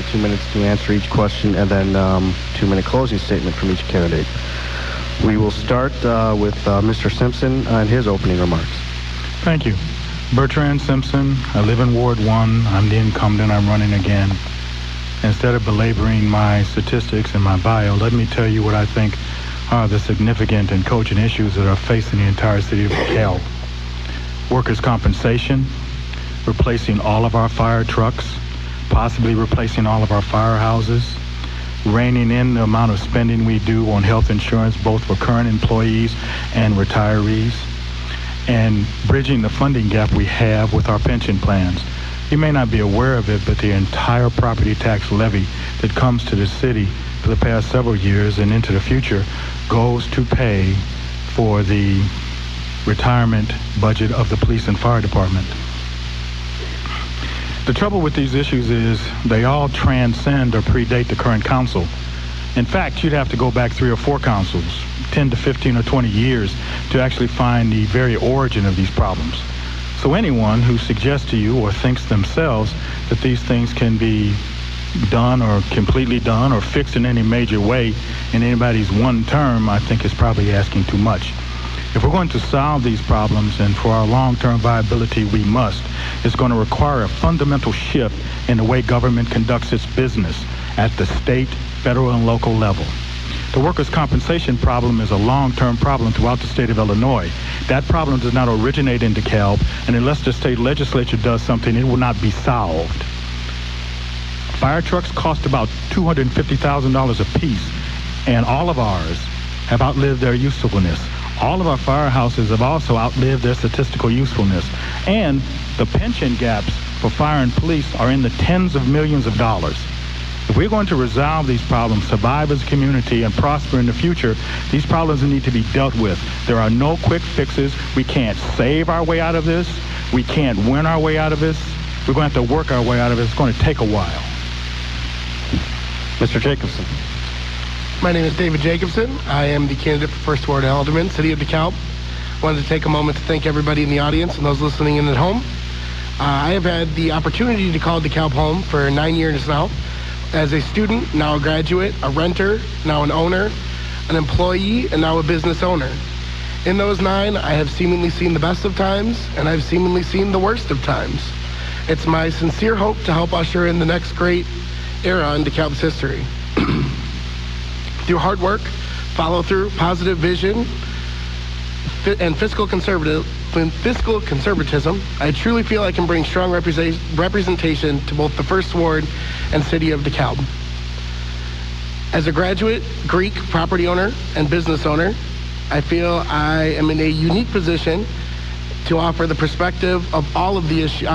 get 2 minutes to answer each question, and then 2-minute closing statement from each candidate. We will start with Mr. Simpson and his opening remarks. Thank you. Bertrand Simpson. I live in Ward 1. I'm the incumbent. I'm running again. Instead of belaboring my statistics and my bio, let me tell you what I think are the significant and cogent issues that are facing the entire city of DeKalb. Workers' compensation, replacing all of our fire trucks, possibly replacing all of our firehouses, reining in the amount of spending we do on health insurance, both for current employees and retirees, and bridging the funding gap we have with our pension plans. You may not be aware of it, but the entire property tax levy that comes to the city for the past several years and into the future goes to pay for the retirement budget of the police and fire department. The trouble with these issues is they all transcend or predate the current council. In fact, you'd have to go back 3 or 4 councils, 10 to 15 or 20 years, to actually find the very origin of these problems. So anyone who suggests to you or thinks themselves that these things can be done or completely done or fixed in any major way in anybody's one term, I think is probably asking too much. If we're going to solve these problems, and for our long-term viability we must, it's going to require a fundamental shift in the way government conducts its business at the state, federal, and local level. The workers' compensation problem is a long-term problem throughout the state of Illinois. That problem does not originate in DeKalb, and unless the state legislature does something, it will not be solved. Fire trucks cost about $250,000 a piece, and all of ours have outlived their usefulness. All of our firehouses have also outlived their statistical usefulness. And the pension gaps for fire and police are in the tens of millions of dollars. If we're going to resolve these problems, survive as a community, and prosper in the future, these problems need to be dealt with. There are no quick fixes. We can't save our way out of this. We can't win our way out of this. We're going to have to work our way out of it. It's going to take a while. Mr. Jacobson. My name is David Jacobson. I am the candidate for First Ward Alderman, City of DeKalb. I wanted to take a moment to thank everybody in the audience and those listening in at home. I have had the opportunity to call DeKalb home for 9 years now. As a student, now a graduate, a renter, now an owner, an employee, and now a business owner. In those 9, I have seemingly seen the best of times, and I've seemingly seen the worst of times. It's my sincere hope to help usher in the next great era in DeKalb's history. Through hard work, follow-through, positive vision, and fiscal conservatism, I truly feel I can bring strong representation to both the First Ward and City of DeKalb. As a graduate, Greek property owner, and business owner, I feel I am in a unique position to offer the perspective of all of the issues,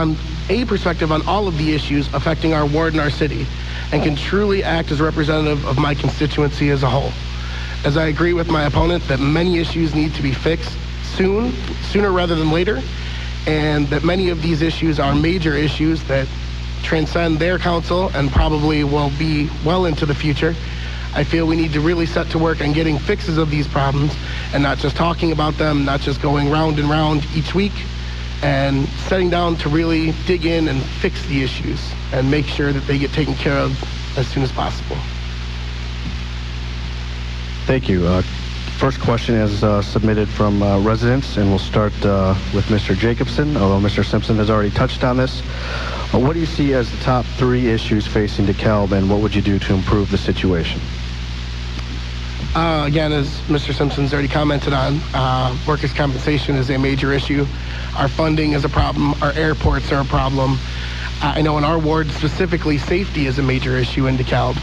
a perspective on all of the issues affecting our ward and our city, and can truly act as a representative of my constituency as a whole. As I agree with my opponent that many issues need to be fixed sooner rather than later, and that many of these issues are major issues that transcend their council and probably will be well into the future, I feel we need to really set to work on getting fixes of these problems and not just talking about them, not just going round and round each week, and setting down to really dig in and fix the issues and make sure that they get taken care of as soon as possible. Thank you. First question is submitted from residents, and we'll start with Mr. Jacobson, although Mr. Simpson has already touched on this. What do you see as the top 3 issues facing DeKalb, and what would you do to improve the situation? Again, as Mr. Simpson's already commented on, workers' compensation is a major issue. Our funding is a problem. Our airports are a problem. I know in our ward specifically, safety is a major issue in DeKalb.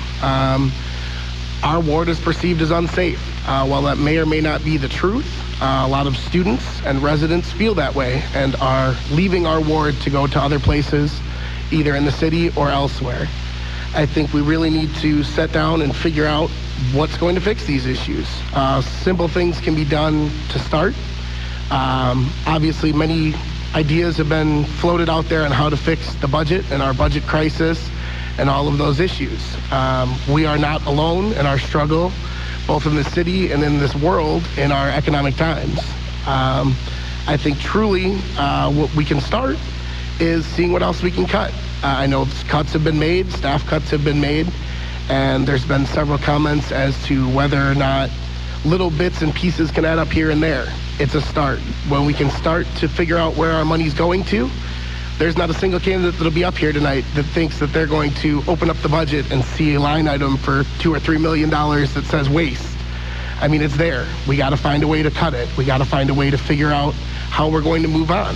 Our ward is perceived as unsafe. While that may or may not be the truth, a lot of students and residents feel that way and are leaving our ward to go to other places, either in the city or elsewhere. I think we really need to sit down and figure out what's going to fix these issues. Simple things can be done to start. Obviously, many ideas have been floated out there on how to fix the budget and our budget crisis and all of those issues. We are not alone in our struggle, both in the city and in this world, in our economic times. I think truly what we can start is seeing what else we can cut. I know cuts have been made, staff cuts have been made, and there's been several comments as to whether or not little bits and pieces can add up here and there. It's a start. When we can start to figure out where our money's going to, there's not a single candidate that'll be up here tonight that thinks that they're going to open up the budget and see a line item for $2 or $3 million that says waste. I mean, it's there. We got to find a way to cut it. We got to find a way to figure out how we're going to move on.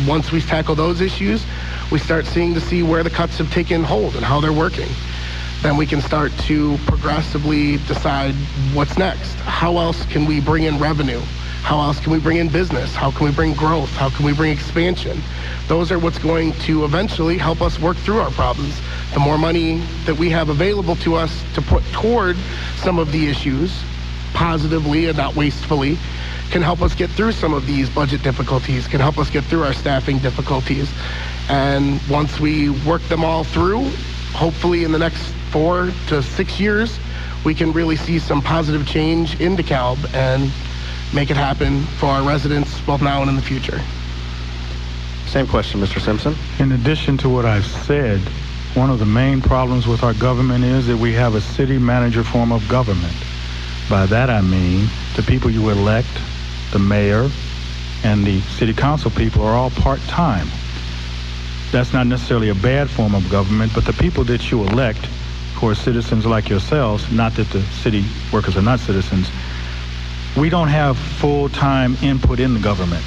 Once we tackle those issues, we start to see where the cuts have taken hold and how they're working. Then we can start to progressively decide what's next. How else can we bring in revenue? How else can we bring in business? How can we bring growth? How can we bring expansion? Those are what's going to eventually help us work through our problems. The more money that we have available to us to put toward some of the issues, positively and not wastefully, can help us get through some of these budget difficulties, can help us get through our staffing difficulties. And once we work them all through, hopefully in the next 4 to 6 years, we can really see some positive change in Dekalb and make it happen for our residents both now and in the future. Same question, Mr. Simpson. In addition to what I've said, one of the main problems with our government is that we have a city manager form of government. By that I mean the people you elect, the mayor, and the city council people are all part-time. That's not necessarily a bad form of government, but the people that you elect, who are citizens like yourselves, not that the city workers are not citizens, we don't have full-time input in the government.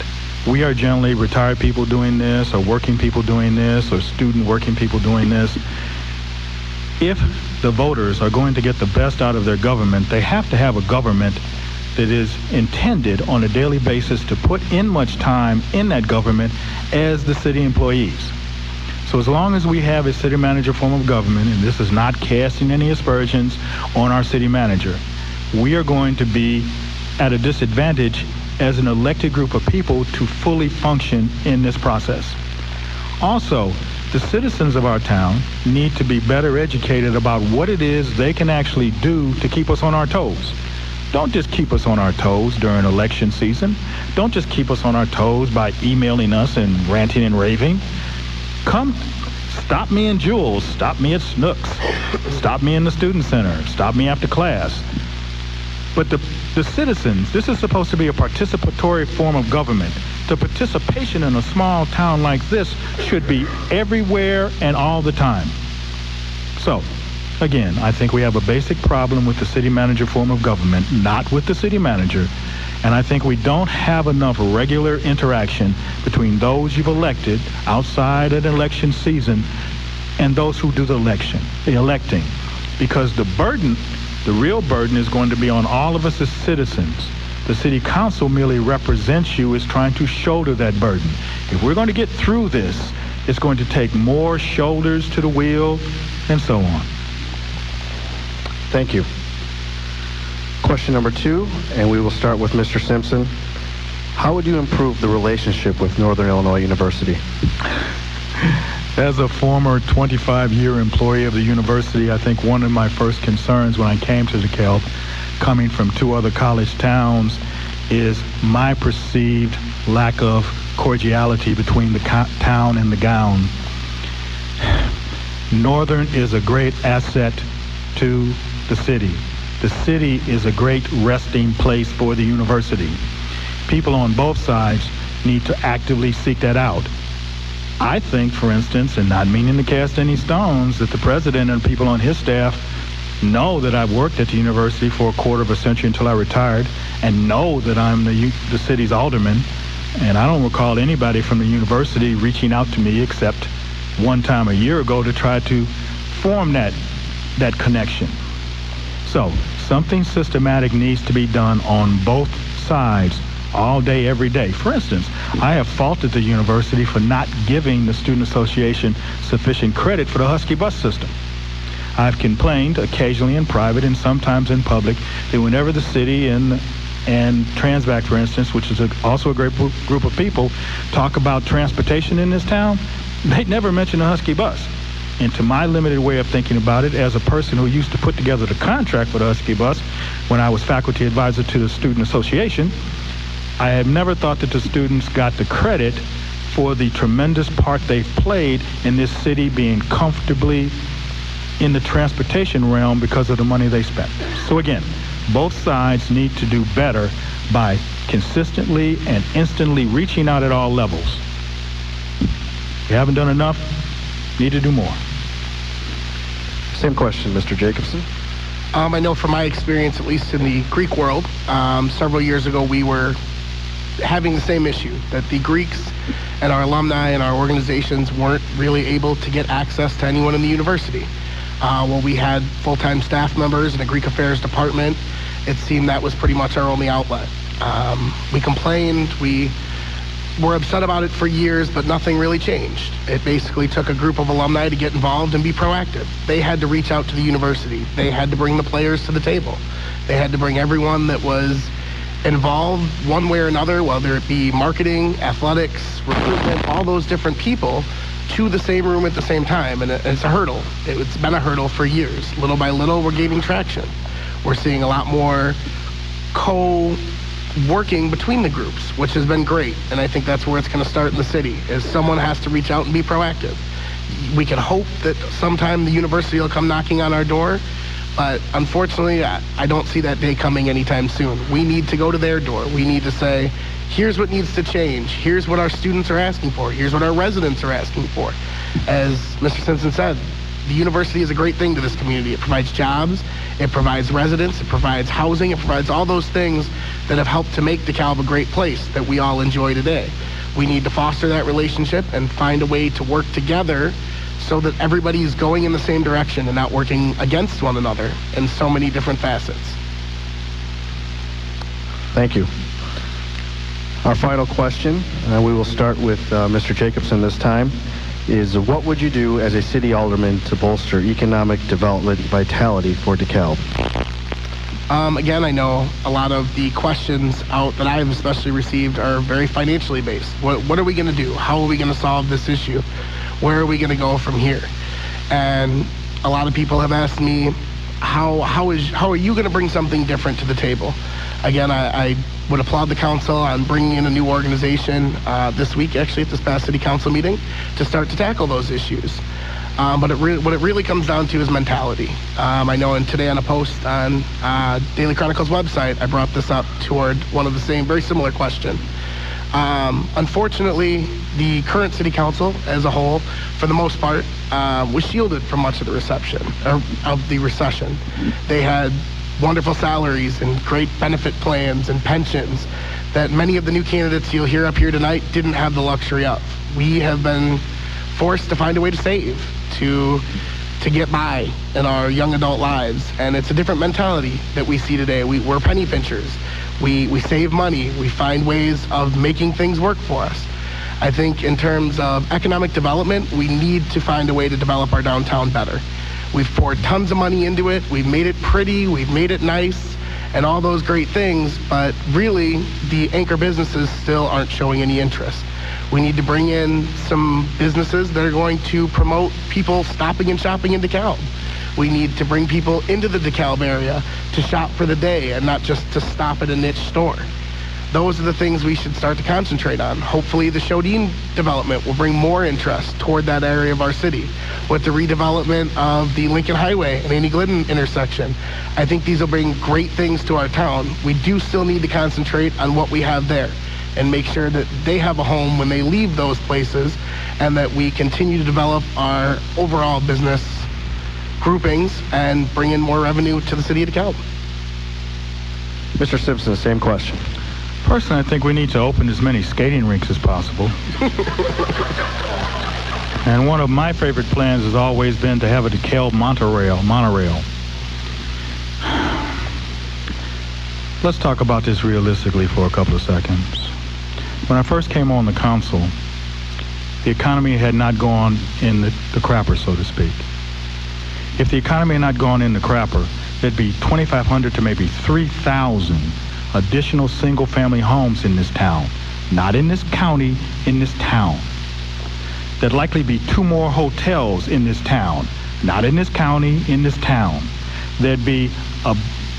We are generally retired people doing this, or working people doing this, or student working people doing this. If the voters are going to get the best out of their government, they have to have a government that is intended on a daily basis to put in much time in that government as the city employees. So as long as we have a city manager form of government, and this is not casting any aspersions on our city manager, we are going to be at a disadvantage as an elected group of people to fully function in this process. Also, the citizens of our town need to be better educated about what it is they can actually do to keep us on our toes. Don't just keep us on our toes during election season. Don't just keep us on our toes by emailing us and ranting and raving. Come, stop me in Jules, stop me at Snooks, stop me in the student center, stop me after class. But the citizens, this is supposed to be a participatory form of government. The participation in a small town like this should be everywhere and all the time. So, again, I think we have a basic problem with the city manager form of government, not with the city manager. And I think we don't have enough regular interaction between those you've elected outside an election season and those who do the electing. Because the real burden is going to be on all of us as citizens. The city council merely represents you as trying to shoulder that burden. If we're going to get through this, it's going to take more shoulders to the wheel and so on. Thank you. Question number 2, and we will start with Mr. Simpson. How would you improve the relationship with Northern Illinois University? As a former 25-year employee of the university, I think one of my first concerns when I came to DeKalb, coming from 2 other college towns, is my perceived lack of cordiality between the town and the gown. Northern is a great asset to the city. The city is a great resting place for the university. People on both sides need to actively seek that out. I think, for instance, and not meaning to cast any stones, that the president and people on his staff know that I've worked at the university for a quarter of a century until I retired, and know that I'm the city's alderman. And I don't recall anybody from the university reaching out to me except one time a year ago to try to form that connection. So something systematic needs to be done on both sides all day, every day. For instance, I have faulted the university for not giving the Student Association sufficient credit for the Husky bus system. I've complained occasionally in private and sometimes in public that whenever the city and Transvac, for instance, which is also a great group of people, talk about transportation in this town, they never mention the Husky bus. And to my limited way of thinking about it, as a person who used to put together the contract for the Husky bus when I was faculty advisor to the Student Association, I have never thought that the students got the credit for the tremendous part they've played in this city being comfortably in the transportation realm because of the money they spent. So again, both sides need to do better by consistently and instantly reaching out at all levels. You haven't done enough, need to do more. Same question, Mr. Jacobson. I know from my experience, at least in the Greek world, several years ago we were having the same issue, that the Greeks and our alumni and our organizations weren't really able to get access to anyone in the university. Well, we had full-time staff members in a Greek affairs department. It seemed that was pretty much our only outlet. We complained, we were upset about it for years, but nothing really changed. It basically took a group of alumni to get involved and be proactive. They had to reach out to the university. They had to bring the players to the table. They had to bring everyone that was involved one way or another, whether it be marketing, athletics, recruitment, all those different people, to the same room at the same time. And it's a hurdle. It's been a hurdle for years. Little by little, we're gaining traction. We're seeing a lot more co-working between the groups, which has been great. And I think that's where it's going to start in the city, is someone has to reach out and be proactive. We can hope that sometime the university will come knocking on our door, but unfortunately, I don't see that day coming anytime soon. We need to go to their door. We need to say, here's what needs to change. Here's what our students are asking for. Here's what our residents are asking for. As Mr. Simpson said, the university is a great thing to this community. It provides jobs, it provides residents, it provides housing, it provides all those things that have helped to make DeKalb a great place that we all enjoy today. We need to foster that relationship and find a way to work together so that everybody is going in the same direction and not working against one another in so many different facets. Thank you. Our final question, we will start with Mr. Jacobson this time, is what would you do as a city alderman to bolster economic development vitality for DeKalb? Again, I know a lot of the questions out that I've especially received are very financially based. What are we going to do? How are we going to solve this issue? Where are we going to go from here? And a lot of people have asked me, how are you going to bring something different to the table? Again, I would applaud the council on bringing in a new organization this week, actually at this past city council meeting, to start to tackle those issues. But what it really comes down to is mentality. I know today on a post on Daily Chronicle's website, I brought this up toward one of the same, very similar question. Unfortunately, the current city council as a whole, for the most part, was shielded from much of the recession. They had wonderful salaries and great benefit plans and pensions that many of the new candidates you'll hear up here tonight didn't have the luxury of. We have been forced to find a way to save, to get by in our young adult lives. And it's a different mentality that we see today. We're penny pinchers. We save money. We find ways of making things work for us. I think in terms of economic development, we need to find a way to develop our downtown better. We've poured tons of money into it. We've made it pretty. We've made it nice and all those great things. But really, the anchor businesses still aren't showing any interest. We need to bring in some businesses that are going to promote people stopping and shopping in DeKalb. We need to bring people into the DeKalb area to shop for the day and not just to stop at a niche store. Those are the things we should start to concentrate on. Hopefully the Shodine development will bring more interest toward that area of our city. With the redevelopment of the Lincoln Highway and Annie Glidden intersection, I think these will bring great things to our town. We do still need to concentrate on what we have there and make sure that they have a home when they leave those places, and that we continue to develop our overall business groupings and bring in more revenue to the city of DeKalb. Mr. Simpson, same question. Personally, I think we need to open as many skating rinks as possible. And one of my favorite plans has always been to have a DeKalb monorail. Let's talk about this realistically for a couple of seconds. When I first came on the council, the economy had not gone in the crapper, so to speak. If the economy had not gone in the crapper, there'd be 2,500 to maybe 3,000 additional single-family homes in this town. Not in this county, in this town. There'd likely be 2 more hotels in this town. Not in this county, in this town. There'd be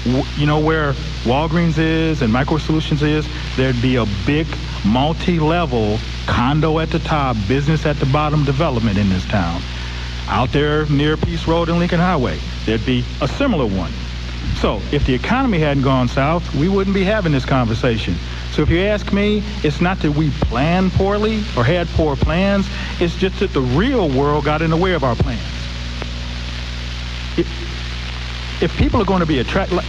where Walgreens is and Micro Solutions is, there'd be a big multi-level condo at the top, business at the bottom development in this town. Out there near Peace Road and Lincoln Highway, there'd be a similar one. So if the economy hadn't gone south, we wouldn't be having this conversation. So if you ask me, it's not that we planned poorly or had poor plans. It's just that the real world got in the way of our plans. If people are going to be attracted,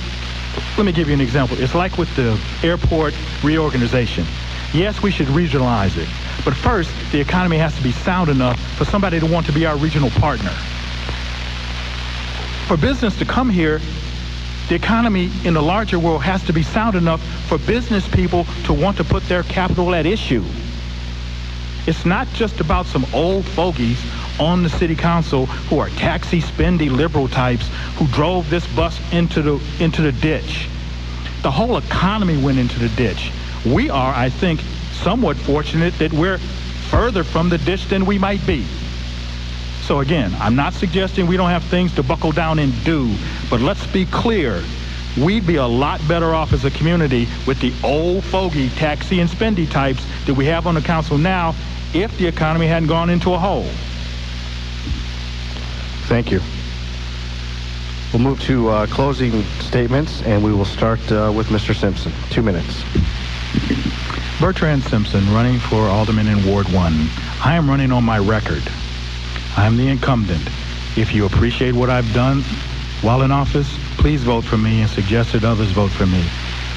let me give you an example. It's like with the airport reorganization. Yes, we should regionalize it. But first, the economy has to be sound enough for somebody to want to be our regional partner. For business to come here, the economy in the larger world has to be sound enough for business people to want to put their capital at issue. It's not just about some old fogies on the city council who are taxi spendy liberal types who drove this bus into the ditch. The whole economy went into the ditch. We are, I think, somewhat fortunate that we're further from the ditch than we might be. So again, I'm not suggesting we don't have things to buckle down and do, but let's be clear. We'd be a lot better off as a community with the old fogey taxi and spendy types that we have on the council now if the economy hadn't gone into a hole. Thank you. We'll move to closing statements, and we will start with Mr. Simpson. 2 minutes. Bertrand Simpson, running for Alderman in Ward 1. I am running on my record. I am the incumbent. If you appreciate what I've done while in office, please vote for me and suggest that others vote for me.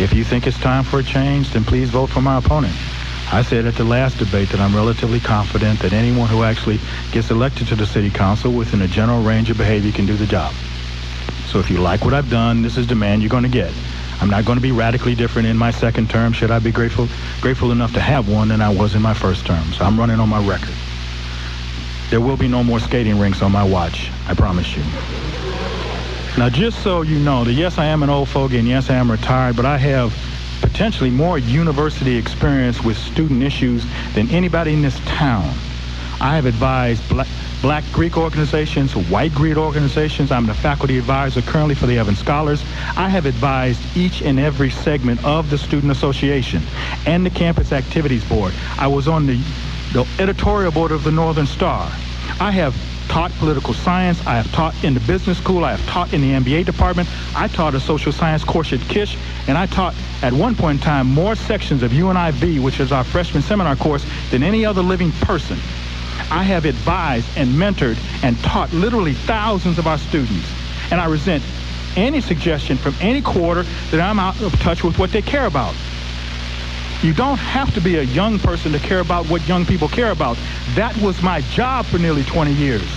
If you think it's time for a change, then please vote for my opponent. I said at the last debate that I'm relatively confident that anyone who actually gets elected to the city council within a general range of behavior can do the job. So if you like what I've done, this is the man you're going to get. I'm not going to be radically different in my second term, should I be grateful enough to have one, than I was in my first term. So I'm running on my record. There will be no more skating rinks on my watch, I promise you. Now, just so you know, that yes, I am an old fogey, and yes, I am retired, but I have potentially more university experience with student issues than anybody in this town. I have advised Black Greek organizations, white Greek organizations. I'm the faculty advisor currently for the Evans Scholars. I have advised each and every segment of the Student Association and the Campus Activities Board. I was on the editorial board of the Northern Star. I have taught political science. I have taught in the business school. I have taught in the MBA department. I taught a social science course at Kish, and I taught at one point in time more sections of UNIV, which is our freshman seminar course, than any other living person. I have advised and mentored and taught literally thousands of our students, and I resent any suggestion from any quarter that I'm out of touch with what they care about. You don't have to be a young person to care about what young people care about. That was my job for nearly 20 years.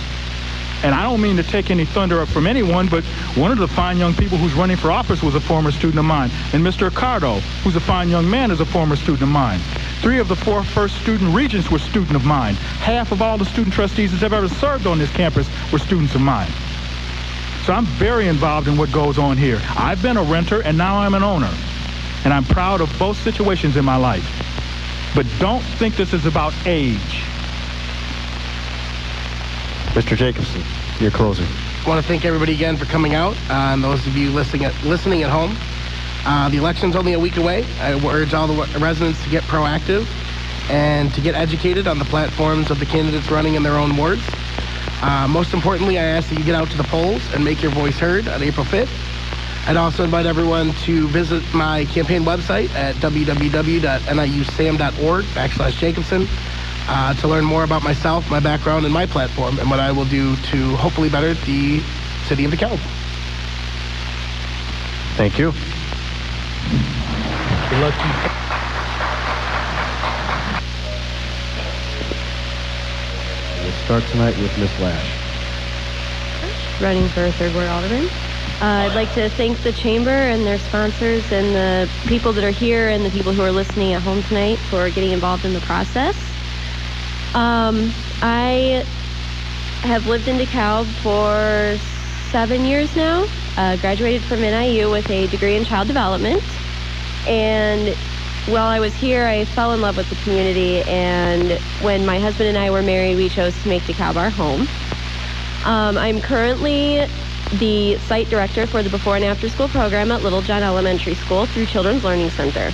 And I don't mean to take any thunder up from anyone, but one of the fine young people who's running for office was a former student of mine. And Mr. Ricardo, who's a fine young man, is a former student of mine. 3 of the 4 first student regents were students of mine. Half of all the student trustees that have ever served on this campus were students of mine. So I'm very involved in what goes on here. I've been a renter, and now I'm an owner. And I'm proud of both situations in my life. But don't think this is about age. Mr. Jacobson, your closing. I want to thank everybody again for coming out, and those of you listening at home. The election's only a week away. I urge all the residents to get proactive and to get educated on the platforms of the candidates running in their own wards. Most importantly, I ask that you get out to the polls and make your voice heard on April 5th. I'd also invite everyone to visit my campaign website at www.niusam.org/Jacobson to learn more about myself, my background, and my platform, and what I will do to hopefully better the city of Dekalb. Thank you. Good luck to you. We'll start tonight with Ms. Lash. Running for third ward alderman. I'd like to thank the chamber and their sponsors and the people that are here and the people who are listening at home tonight for getting involved in the process. I have lived in Dekalb for 7 years now. Graduated from NIU with a degree in child development. And while I was here, I fell in love with the community. And when my husband and I were married, we chose to make Dekalb our home. I'm currently the site director for the before and after school program at Little John Elementary School through Children's Learning Center.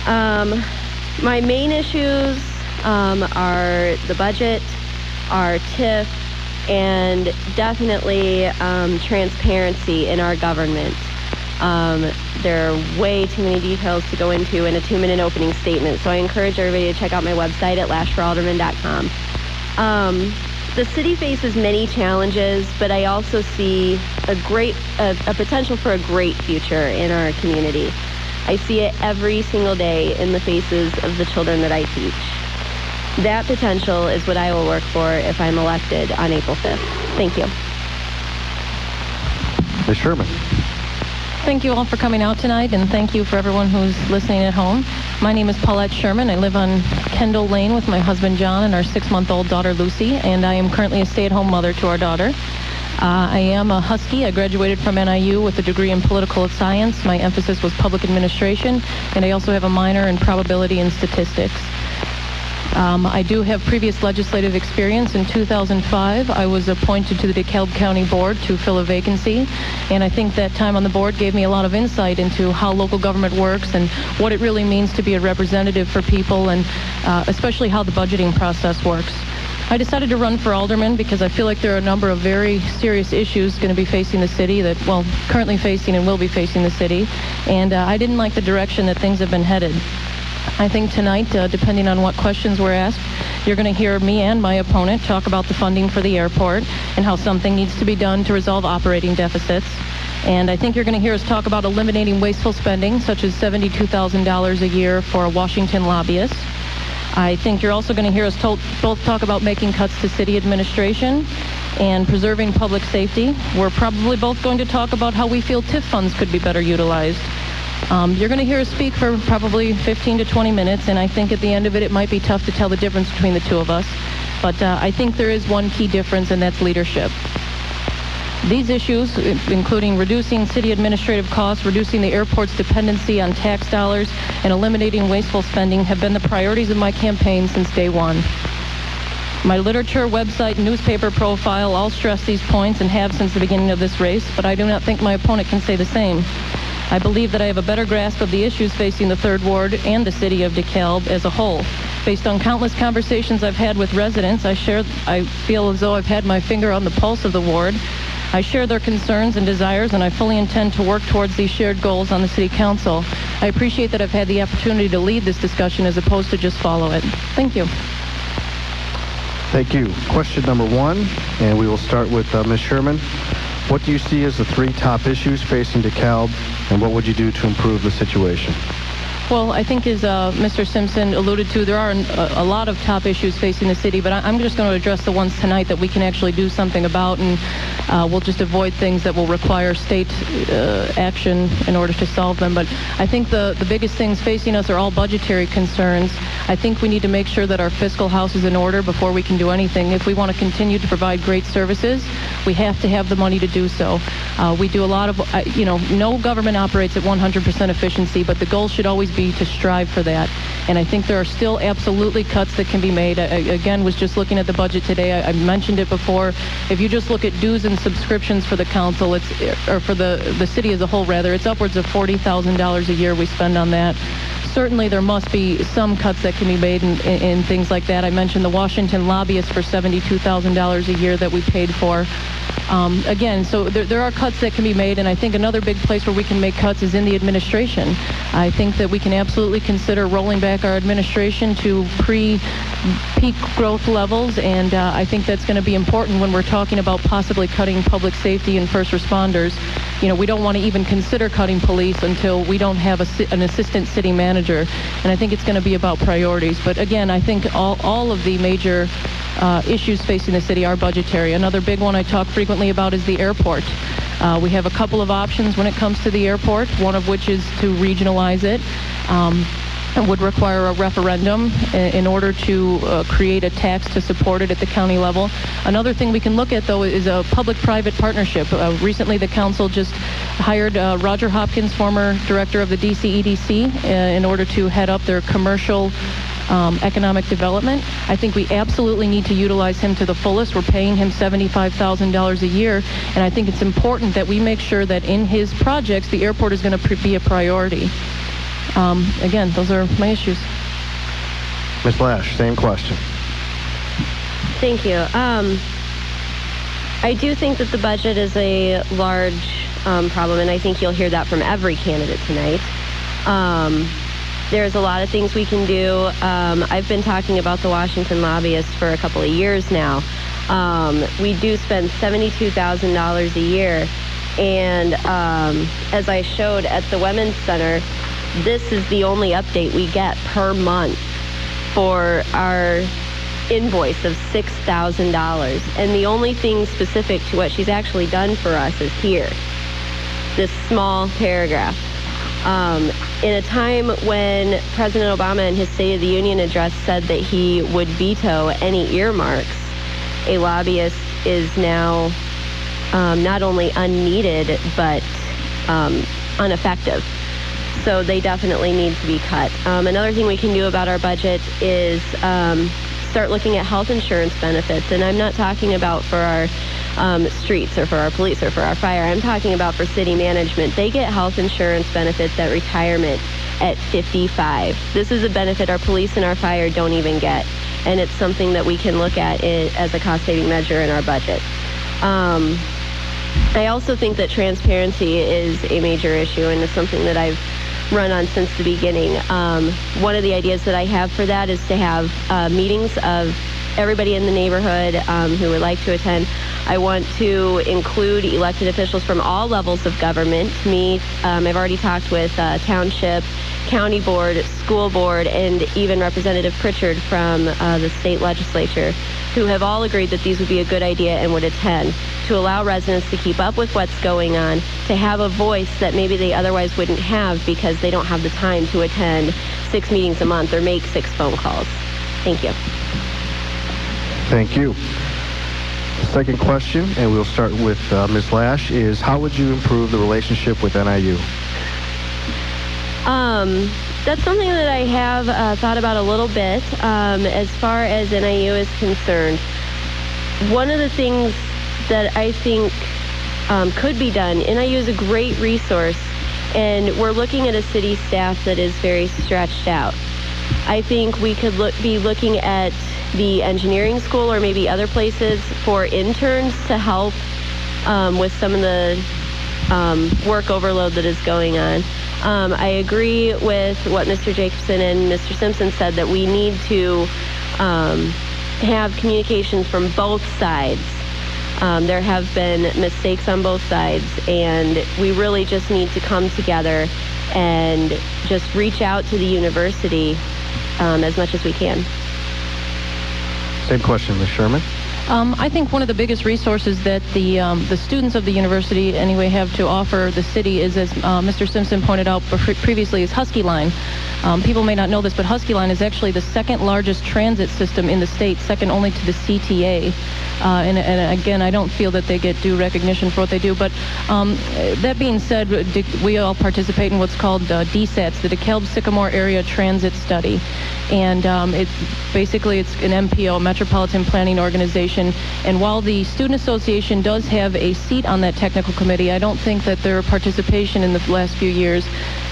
My main issues are the budget, our TIF, and definitely transparency in our government. There are way too many details to go into in a 2-minute opening statement, so I encourage everybody to check out my website at lashforalderman.com. The city faces many challenges, but I also see a potential for a great future in our community. I see it every single day in the faces of the children that I teach. That potential is what I will work for if I'm elected on April 5th. Thank you. Ms. Sherman. Thank you all for coming out tonight, and thank you for everyone who's listening at home. My name is Paulette Sherman. I live on Kendall Lane with my husband John and our 6-month-old daughter Lucy, and I am currently a stay-at-home mother to our daughter. I am a Husky. I graduated from NIU with a degree in political science. My emphasis was public administration, and I also have a minor in probability and statistics. I do have previous legislative experience. In 2005, I was appointed to the Dekalb County Board to fill a vacancy, and I think that time on the board gave me a lot of insight into how local government works and what it really means to be a representative for people, and especially how the budgeting process works. I decided to run for alderman because I feel like there are a number of very serious issues going to be facing the city that, well, currently facing and will be facing the city, and I didn't like the direction that things have been headed. I think tonight, depending on what questions were asked, you're going to hear me and my opponent talk about the funding for the airport and how something needs to be done to resolve operating deficits. And I think you're going to hear us talk about eliminating wasteful spending, such as $72,000 a year for a Washington lobbyist. I think you're also going to hear us both talk about making cuts to city administration and preserving public safety. We're probably both going to talk about how we feel TIF funds could be better utilized. You're going to hear us speak for probably 15 to 20 minutes, and I think at the end of it, it might be tough to tell the difference between the two of us. But I think there is one key difference, and that's leadership. These issues, including reducing city administrative costs, reducing the airport's dependency on tax dollars, and eliminating wasteful spending, have been the priorities of my campaign since day one. My literature, website, newspaper profile all stress these points and have since the beginning of this race, but I do not think my opponent can say the same. I believe that I have a better grasp of the issues facing the 3rd Ward and the city of Dekalb as a whole. Based on countless conversations I've had with residents, I feel as though I've had my finger on the pulse of the ward. I share their concerns and desires, and I fully intend to work towards these shared goals on the City Council. I appreciate that I've had the opportunity to lead this discussion as opposed to just follow it. Thank you. Thank you. Question number 1, and we will start with Ms. Sherman. What do you see as the 3 top issues facing DeKalb, and what would you do to improve the situation? Well, I think as Mr. Simpson alluded to, there are a lot of top issues facing the city, but I'm just going to address the ones tonight that we can actually do something about, and we'll just avoid things that will require state action in order to solve them. But I think the biggest things facing us are all budgetary concerns. I think we need to make sure that our fiscal house is in order before we can do anything. If we want to continue to provide great services, we have to have the money to do so. We do a lot of, no government operates at 100% efficiency, but the goal should always be to strive for that. And I think there are still absolutely cuts that can be made. I, again, was just looking at the budget today. I mentioned it before. If you just look at dues and subscriptions for the council, or for the city as a whole, rather, it's upwards of $40,000 a year we spend on that. Certainly there must be some cuts that can be made in things like that. I mentioned the Washington lobbyist for $72,000 a year that we paid for. Again, so there are cuts that can be made, and I think another big place where we can make cuts is in the administration. I think that we can absolutely consider rolling back our administration to pre-peak growth levels, and I think that's going to be important when we're talking about possibly cutting public safety and first responders. We don't want to even consider cutting police until we don't have an assistant city manager, and I think it's going to be about priorities. But again, I think all of the major issues facing the city are budgetary. Another big one I talk frequently about is the airport. We have a couple of options when it comes to the airport, one of which is to regionalize it. It would require a referendum in order to create a tax to support it at the county level. Another thing we can look at, though, is a public-private partnership. Recently, the council just hired Roger Hopkins, former director of the DC EDC, in order to head up their commercial economic development. I think we absolutely need to utilize him to the fullest. We're paying him $75,000 a year, and I think it's important that we make sure that in his projects, the airport is going to be a priority. Again, those are my issues. Ms. Lash, same question. Thank you. I do think that the budget is a large problem, and I think you'll hear that from every candidate tonight. There's a lot of things we can do. I've been talking about the Washington lobbyists for a couple of years now. We do spend $72,000 a year, and as I showed at the Women's Center, this is the only update we get per month for our invoice of $6,000. And the only thing specific to what she's actually done for us is here, this small paragraph. In a time when President Obama in his State of the Union address said that he would veto any earmarks, a lobbyist is now not only unneeded, but ineffective. So they definitely need to be cut. Another thing we can do about our budget is start looking at health insurance benefits. And I'm not talking about for our streets or for our police or for our fire. I'm talking about for city management. They get health insurance benefits at retirement at 55. This is a benefit our police and our fire don't even get. And it's something that we can look at as a cost-saving measure in our budget. I also think that transparency is a major issue, and it's something that I've run on since the beginning. One of the ideas that I have for that is to have meetings of everybody in the neighborhood who would like to attend. I want to include elected officials from all levels of government to meet. I've already talked with township, county board, school board, and even Representative Pritchard from the state legislature, who have all agreed that these would be a good idea and would attend, to allow residents to keep up with what's going on, to have a voice that maybe they otherwise wouldn't have because they don't have the time to attend 6 meetings a month or make 6 phone calls. Thank you. Thank you. The second question, and we'll start with Ms. Lash, is how would you improve the relationship with NIU? That's something that I have thought about a little bit as far as NIU is concerned. One of the things that I think could be done, NIU is a great resource, and we're looking at a city staff that is very stretched out. I think we could be looking at the engineering school or maybe other places for interns to help with some of the work overload that is going on. I agree with what Mr. Jacobson and Mr. Simpson said, that we need to have communications from both sides. There have been mistakes on both sides, and we really just need to come together and just reach out to the university as much as we can. Same question, Ms. Sherman. I think one of the biggest resources that the students of the university anyway have to offer the city is, as Mr. Simpson pointed out previously, is Husky Line. People may not know this, but Husky Line is actually the second largest transit system in the state, second only to the CTA. And again, I don't feel that they get due recognition for what they do. But that being said, we all participate in what's called DSATS, the Dekalb Sycamore Area Transit Study. And it's an MPO, Metropolitan Planning Organization. And while the Student Association does have a seat on that technical committee, I don't think that their participation in the last few years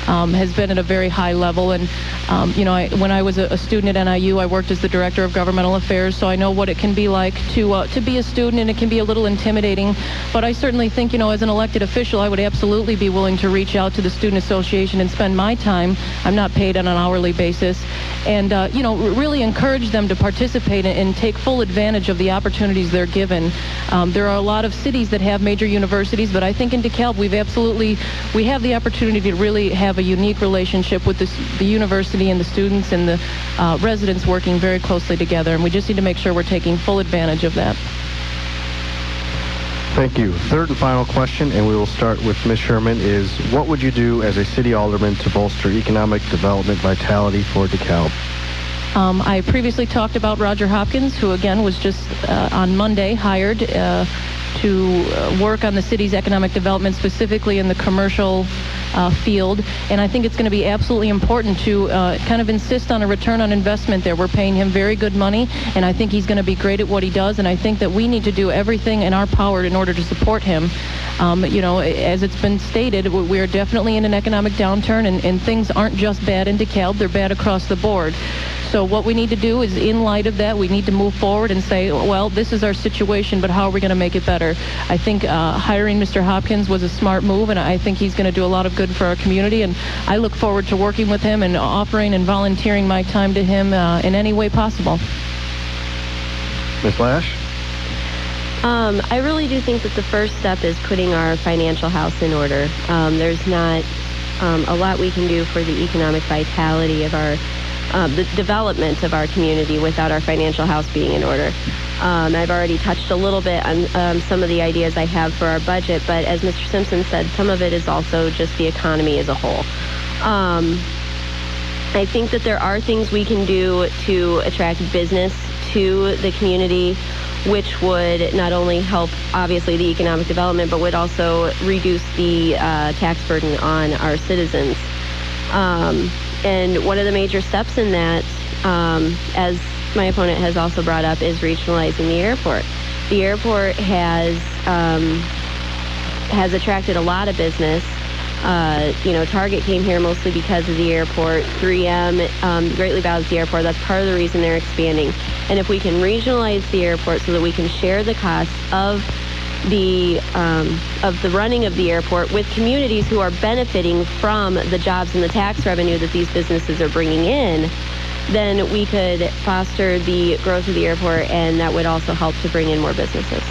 has been at a very high level. And, when I was a student at NIU, I worked as the Director of Governmental Affairs, so I know what it can be like to be a student, and it can be a little intimidating. But I certainly think, as an elected official, I would absolutely be willing to reach out to the Student Association and spend my time. I'm not paid on an hourly basis. And, really encourage them to participate and take full advantage of the opportunities they're given. There are a lot of cities that have major universities, but I think in DeKalb we have the opportunity to really have a unique relationship with the university and the students and the residents working very closely together, and we just need to make sure we're taking full advantage of that. Thank you. Third and final question, and we will start with Ms. Sherman, is what would you do as a city alderman to bolster economic development vitality for DeKalb? I previously talked about Roger Hopkins, who again was just on Monday hired to work on the city's economic development, specifically in the commercial field. And I think it's going to be absolutely important to kind of insist on a return on investment there. We're paying him very good money, and I think he's going to be great at what he does. And I think that we need to do everything in our power in order to support him. As it's been stated, we're definitely in an economic downturn, and things aren't just bad in Dekalb, they're bad across the board. So what we need to do is, in light of that, we need to move forward and say, well, this is our situation, but how are we going to make it better? I think hiring Mr. Hopkins was a smart move, and I think he's going to do a lot of good for our community, and I look forward to working with him and offering and volunteering my time to him in any way possible. Ms. Lash? I really do think that the first step is putting our financial house in order. There's not a lot we can do for the economic vitality of the development of our community without our financial house being in order. I've already touched a little bit on some of the ideas I have for our budget, but as Mr. Simpson said, some of it is also just the economy as a whole. I think that there are things we can do to attract business to the community, which would not only help, obviously, the economic development, but would also reduce the tax burden on our citizens. And one of the major steps in that, as my opponent has also brought up, is regionalizing the airport. The airport has attracted a lot of business. Target came here mostly because of the airport. 3M greatly values the airport. That's part of the reason they're expanding. And if we can regionalize the airport so that we can share the costs of the running of the airport with communities who are benefiting from the jobs and the tax revenue that these businesses are bringing in, then we could foster the growth of the airport, and that would also help to bring in more businesses.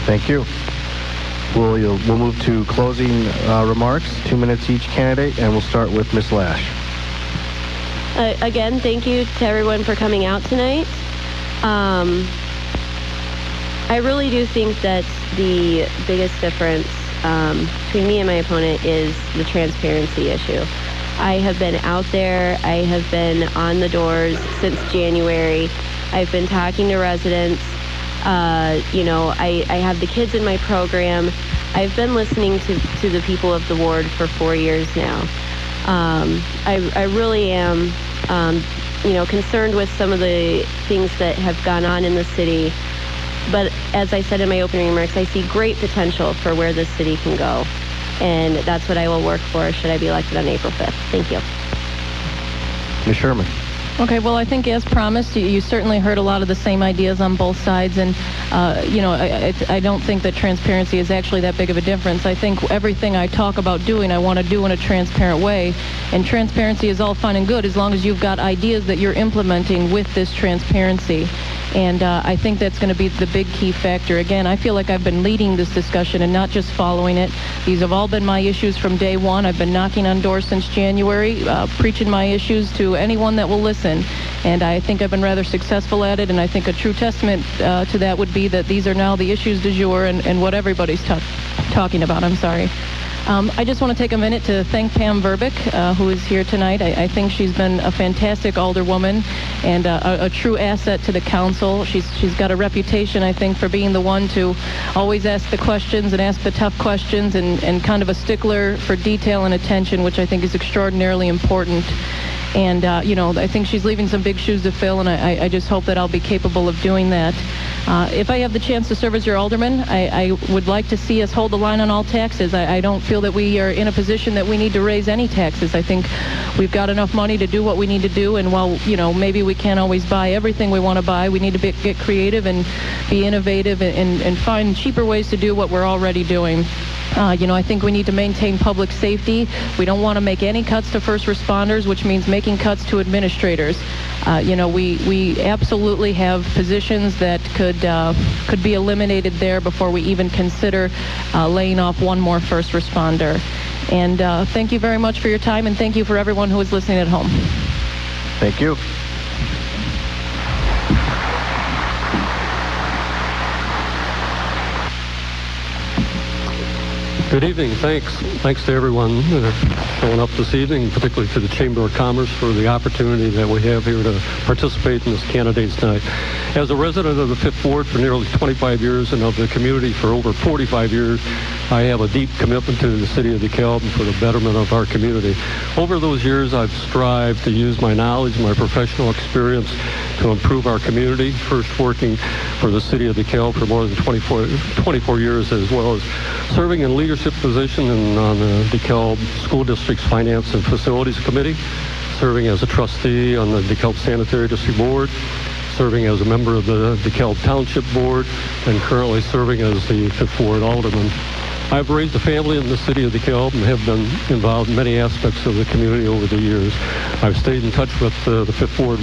Thank you. We'll move to closing remarks, 2 minutes each candidate, and we'll start with Ms. Lash. Again, thank you to everyone for coming out tonight. I really do think that the biggest difference between me and my opponent is the transparency issue. I have been out there. I have been on the doors since January. I've been talking to residents. I have the kids in my program. I've been listening to the people of the ward for 4 years now. I really am, concerned with some of the things that have gone on in the city. But as I said in my opening remarks, I see great potential for where this city can go. And that's what I will work for should I be elected on April 5th. Thank you. Ms. Sherman. Okay, well, I think as promised, you certainly heard a lot of the same ideas on both sides, and I don't think that transparency is actually that big of a difference. I think everything I talk about doing, I want to do in a transparent way, and transparency is all fine and good as long as you've got ideas that you're implementing with this transparency. And I think that's going to be the big key factor. Again, I feel like I've been leading this discussion and not just following it. These have all been my issues from day one. I've been knocking on doors since January, preaching my issues to anyone that will listen. And I think I've been rather successful at it. And I think a true testament to that would be that these are now the issues du jour and what everybody's talking about. I'm sorry. I just want to take a minute to thank Pam Verbeek, who is here tonight. I think she's been a fantastic alderwoman and a true asset to the council. She's got a reputation, I think, for being the one to always ask the questions and ask the tough questions and kind of a stickler for detail and attention, which I think is extraordinarily important. And, I think she's leaving some big shoes to fill, and I just hope that I'll be capable of doing that. If I have the chance to serve as your alderman, I would like to see us hold the line on all taxes. I don't feel that we are in a position that we need to raise any taxes. I think we've got enough money to do what we need to do, and while, maybe we can't always buy everything we want to buy, we need to get creative and be innovative and find cheaper ways to do what we're already doing. I think we need to maintain public safety. We don't want to make any cuts to first responders, which means making cuts to administrators. We absolutely have positions that could be eliminated there before we even consider laying off one more first responder. And thank you very much for your time, and thank you for everyone who is listening at home. Thank you. Good evening. Thanks to everyone showing up this evening, particularly to the Chamber of Commerce for the opportunity that we have here to participate in this candidates night. As a resident of the 5th Ward for nearly 25 years and of the community for over 45 years, I have a deep commitment to the city of DeKalb and for the betterment of our community. Over those years, I've strived to use my knowledge, my professional experience to improve our community, first working for the city of DeKalb for more than 24 years, as well as serving in leadership position on the DeKalb School District's Finance and Facilities Committee, serving as a trustee on the DeKalb Sanitary District Board, serving as a member of the DeKalb Township Board, and currently serving as the 5th Ward Alderman. I've raised a family in the city of DeKalb and have been involved in many aspects of the community over the years. I've stayed in touch with the 5th Ward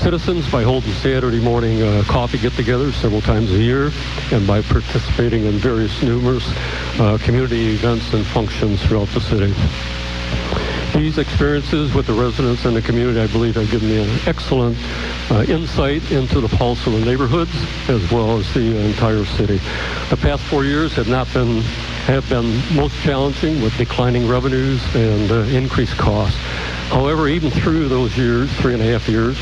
citizens by holding Saturday morning coffee get-togethers several times a year and by participating in various numerous community events and functions throughout the city. These experiences with the residents and the community, I believe, have given me an excellent insight into the pulse of the neighborhoods as well as the entire city. The past 4 years have been most challenging with declining revenues and increased costs. However, even through those years, 3.5 years,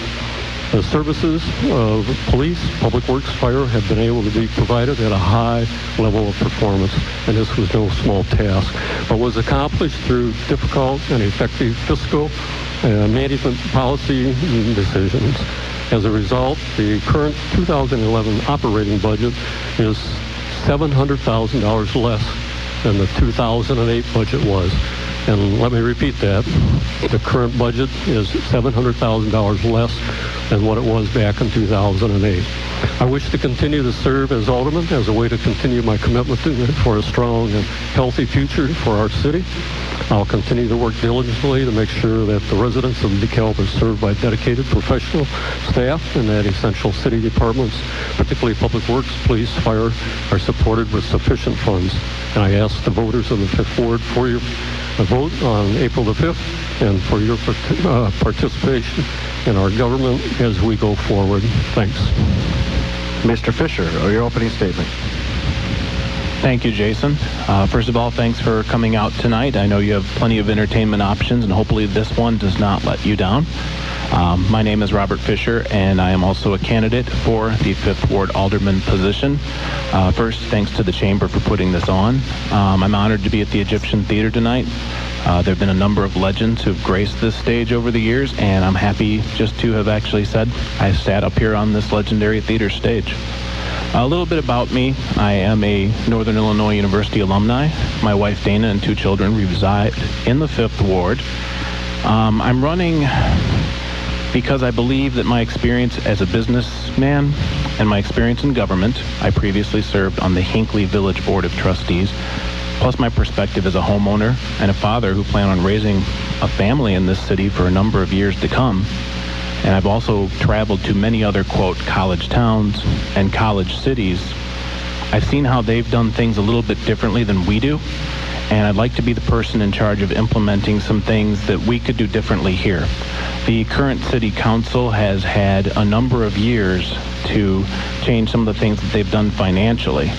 the services of police, public works, fire have been able to be provided at a high level of performance, and this was no small task, but was accomplished through difficult and effective fiscal and management policy decisions. As a result, the current 2011 operating budget is $700,000 less than the 2008 budget was. And let me repeat that. The current budget is $700,000 less than what it was back in 2008. I wish to continue to serve as alderman as a way to continue my commitment for a strong and healthy future for our city. I'll continue to work diligently to make sure that the residents of DeKalb are served by dedicated professional staff and that essential city departments, particularly public works, police, fire, are supported with sufficient funds. And I ask the voters of the 5th Ward for your vote on April the 5th and for your participation in our government as we go forward. Thanks. Mr. Fischer, your opening statement. Thank you, Jason. First of all, thanks for coming out tonight. I know you have plenty of entertainment options, and hopefully this one does not let you down. My name is Robert Fischer, and I am also a candidate for the 5th Ward Alderman position. First, thanks to the Chamber for putting this on. I'm honored to be at the Egyptian Theater tonight. There have been a number of legends who have graced this stage over the years, and I'm happy just to have actually said I sat up here on this legendary theater stage. A little bit about me. I am a Northern Illinois University alumni. My wife Dana and 2 children reside in the 5th Ward. I'm running because I believe that my experience as a businessman and my experience in government, I previously served on the Hinckley Village Board of Trustees, plus my perspective as a homeowner and a father who plan on raising a family in this city for a number of years to come. And I've also traveled to many other, quote, college towns and college cities. I've seen how they've done things a little bit differently than we do, and I'd like to be the person in charge of implementing some things that we could do differently here. The current city council has had a number of years to change some of the things that they've done financially.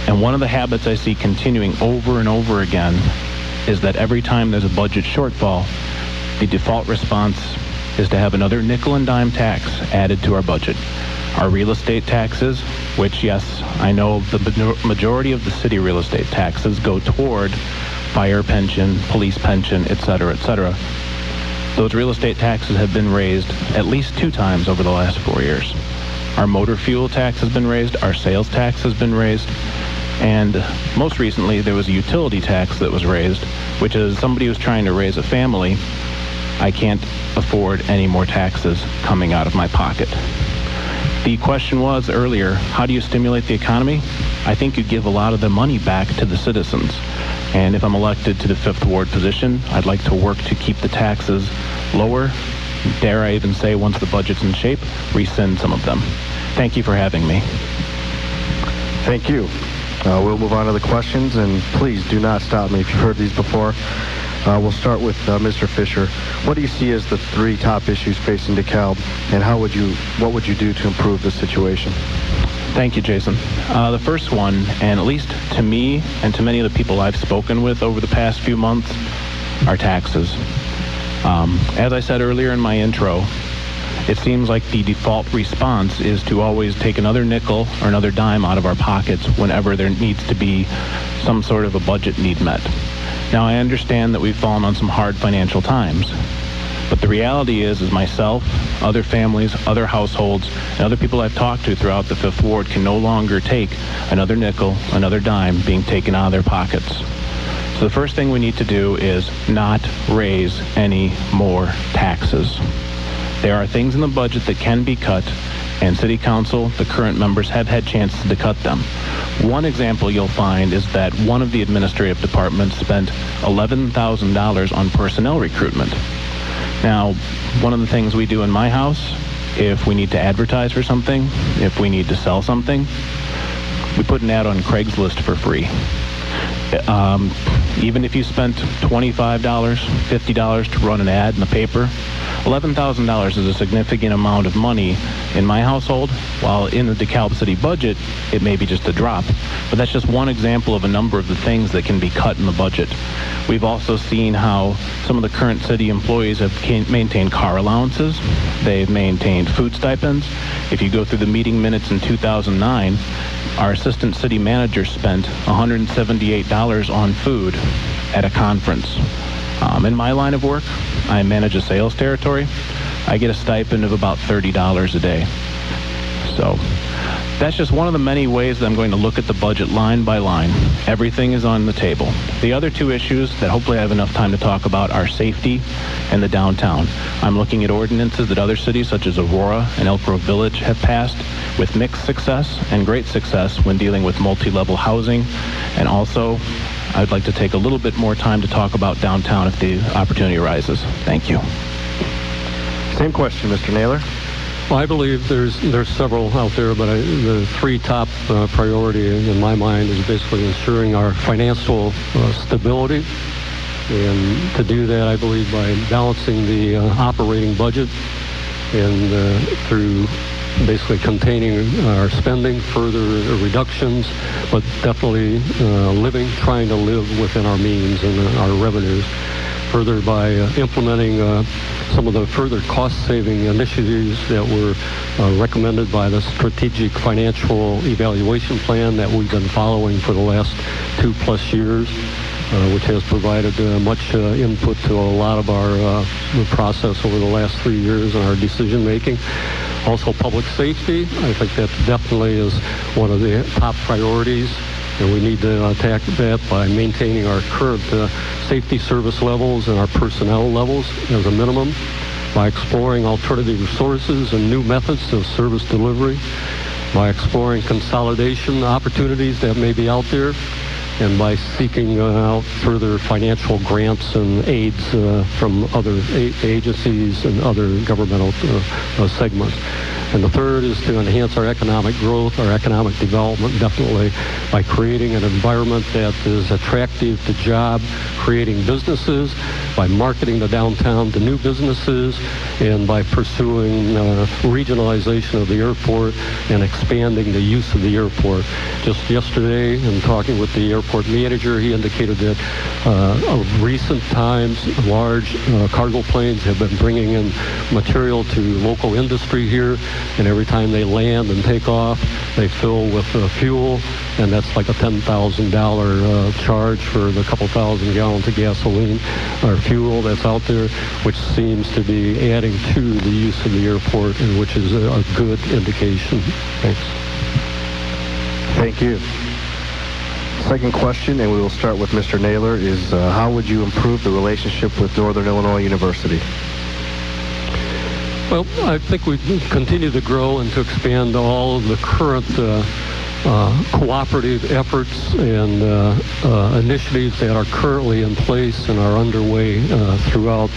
And one of the habits I see continuing over and over again is that every time there's a budget shortfall, the default response is to have another nickel and dime tax added to our budget. Our real estate taxes, which, yes, I know the majority of the city real estate taxes go toward fire pension, police pension, et cetera, et cetera. Those real estate taxes have been raised at least 2 times over the last 4 years. Our motor fuel tax has been raised, our sales tax has been raised, and most recently there was a utility tax that was raised, which as somebody who's trying to raise a family, I can't afford any more taxes coming out of my pocket. The question was earlier, how do you stimulate the economy? I think you give a lot of the money back to the citizens. And if I'm elected to the 5th Ward position, I'd like to work to keep the taxes lower. Dare I even say, once the budget's in shape, rescind some of them. Thank you for having me. Thank you. We'll move on to the questions, and please do not stop me if you've heard these before. We'll start with Mr. Fischer. What do you see as the 3 top issues facing DeKalb, and what would you do to improve the situation? Thank you, Jason. The first one, and at least to me and to many of the people I've spoken with over the past few months, are taxes. As I said earlier in my intro, it seems like the default response is to always take another nickel or another dime out of our pockets whenever there needs to be some sort of a budget need met. Now, I understand that we've fallen on some hard financial times, but the reality is myself, other families, other households, and other people I've talked to throughout the Fifth Ward can no longer take another nickel, another dime being taken out of their pockets. So the first thing we need to do is not raise any more taxes. There are things in the budget that can be cut, and City Council, the current members, have had chances to cut them. One example you'll find is that one of the administrative departments spent $11,000 on personnel recruitment. Now, one of the things we do in my house, if we need to advertise for something, if we need to sell something, we put an ad on Craigslist for free. Even if you spent $25, $50 to run an ad in the paper, $11,000 is a significant amount of money in my household, while in the DeKalb City budget, it may be just a drop. But that's just one example of a number of the things that can be cut in the budget. We've also seen how some of the current city employees have maintained car allowances. They've maintained food stipends. If you go through the meeting minutes in 2009, our assistant city manager spent $178 on food at a conference. In my line of work, I manage a sales territory. I get a stipend of about $30 a day. So that's just one of the many ways that I'm going to look at the budget line by line. Everything is on the table. The other two issues that hopefully I have enough time to talk about are safety and the downtown. I'm looking at ordinances that other cities such as Aurora and Elk Grove Village have passed with mixed success and great success when dealing with multi-level housing. And also, I'd like to take a little bit more time to talk about downtown if the opportunity arises. Thank you. Same question, Mr. Naylor. Well, I believe there's several out there, but the three top priority in my mind is basically ensuring our financial stability. And to do that, I believe by balancing the operating budget and through basically containing our spending, further reductions, but definitely trying to live within our means and our revenues. Further, by implementing some of the further cost-saving initiatives that were recommended by the Strategic Financial Evaluation Plan that we've been following for the last 2+ years, which has provided much input to a lot of our process over the last 3 years in our decision-making. Also, public safety, I think that definitely is one of the top priorities. And we need to attack that by maintaining our current safety service levels and our personnel levels as a minimum, by exploring alternative resources and new methods of service delivery, by exploring consolidation opportunities that may be out there, and by seeking out further financial grants and aids from other agencies and other governmental segments. And the third is to enhance our economic growth, our economic development, definitely by creating an environment that is attractive to job creating businesses, by marketing the downtown to new businesses, and by pursuing regionalization of the airport and expanding the use of the airport. Just yesterday, in talking with the airport manager, he indicated that of recent times, large cargo planes have been bringing in material to local industry here, and every time they land and take off, they fill with fuel, and that's like a $10,000 charge for the couple thousand gallons of gasoline or fuel that's out there, which seems to be adding to the use of the airport, and which is a good indication. Thanks. Thank you. Second question, and we will start with Mr. Naylor, is how would you improve the relationship with Northern Illinois University? Well, I think we continue to grow and to expand all of the current cooperative efforts and initiatives that are currently in place and are underway throughout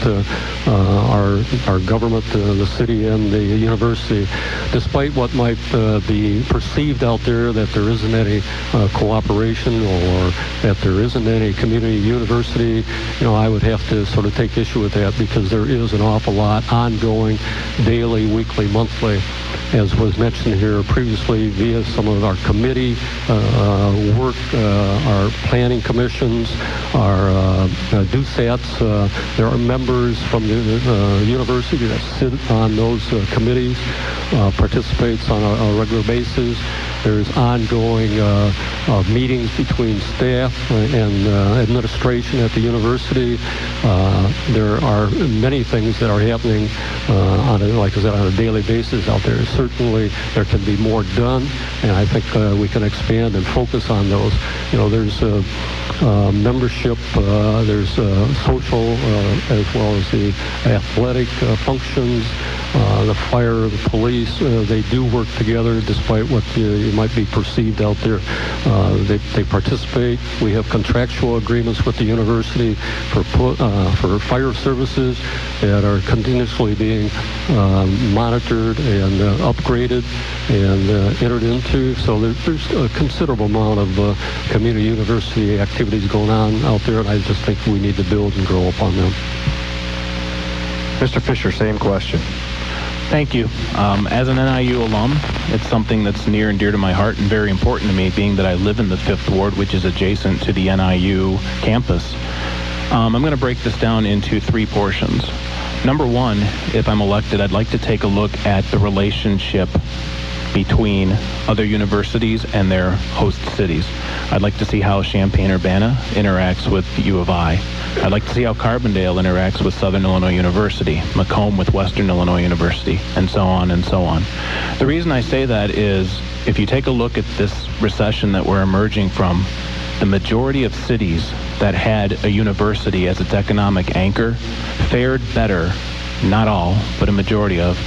our government, the city and the university. Despite what might be perceived out there that there isn't any cooperation or that there isn't any community university, I would have to sort of take issue with that, because there is an awful lot ongoing, daily, weekly, monthly, as was mentioned here previously via some of our committee work, our planning commissions, our DUSATs. There are members from the university that sit on those committees, participates on a regular basis. There's ongoing meetings between staff and administration at the university. There are many things that are happening like I said, on a daily basis out there. Certainly there can be more done, and I think we can expand and focus on those. There's membership, there's social, as well as the athletic functions, the fire, the police. They do work together despite what you might be perceived out there. They participate. We have contractual agreements with the university for fire services that are continuously being monitored and upgraded and entered into. So there's a considerable amount of community university activities going on out there, and I just think we need to build and grow upon them. Mr. Fischer, same question. Thank you. As an NIU alum, it's something that's near and dear to my heart and very important to me, being that I live in the 5th Ward, which is adjacent to the NIU campus. I'm going to break this down into 3 portions. Number 1, if I'm elected, I'd like to take a look at the relationship between other universities and their host cities. I'd like to see how Champaign-Urbana interacts with U of I. I'd like to see how Carbondale interacts with Southern Illinois University, Macomb with Western Illinois University, and so on and so on. The reason I say that is if you take a look at this recession that we're emerging from, the majority of cities that had a university as its economic anchor fared better, not all, but a majority of,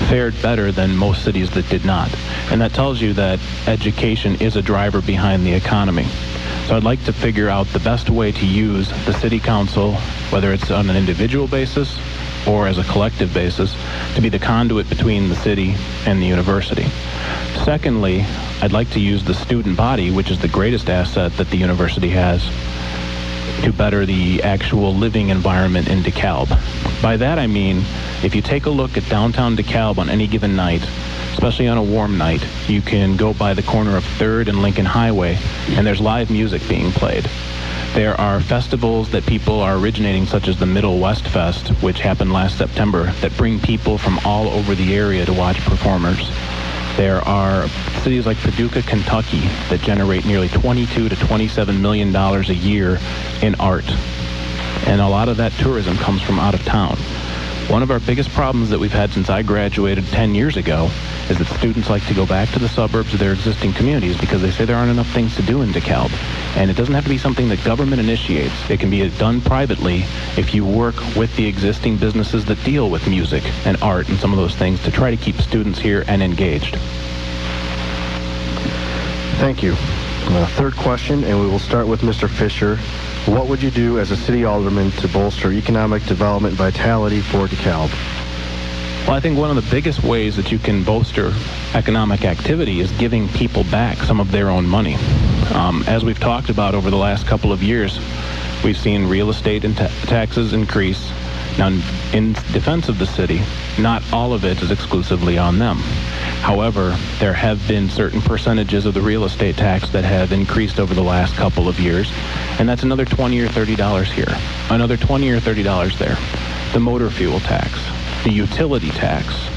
fared better than most cities that did not. And that tells you that education is a driver behind the economy. So I'd like to figure out the best way to use the city council, whether it's on an individual basis or as a collective basis, to be the conduit between the city and the university. Secondly, I'd like to use the student body, which is the greatest asset that the university has, to better the actual living environment in Dekalb. By that I mean, if you take a look at downtown Dekalb on any given night, especially on a warm night, you can go by the corner of 3rd and Lincoln Highway, and there's live music being played. There are festivals that people are originating, such as the Middle West Fest, which happened last September, that bring people from all over the area to watch performers. There are cities like Paducah, Kentucky, that generate nearly $22 to $27 million a year in art. And a lot of that tourism comes from out of town. One of our biggest problems that we've had since I graduated 10 years ago is that students like to go back to the suburbs of their existing communities because they say there aren't enough things to do in Dekalb. And it doesn't have to be something that government initiates. It can be done privately if you work with the existing businesses that deal with music and art and some of those things to try to keep students here and engaged. Thank you. Third question, and we will start with Mr. Fischer. What would you do as a city alderman to bolster economic development vitality for Dekalb? Well, I think one of the biggest ways that you can bolster economic activity is giving people back some of their own money. As we've talked about over the last couple of years, we've seen real estate and taxes increase. Now, in defense of the city, not all of it is exclusively on them. However, there have been certain percentages of the real estate tax that have increased over the last couple of years, and that's another $20 or $30 here, another $20 or $30 there. The motor fuel tax, the utility tax,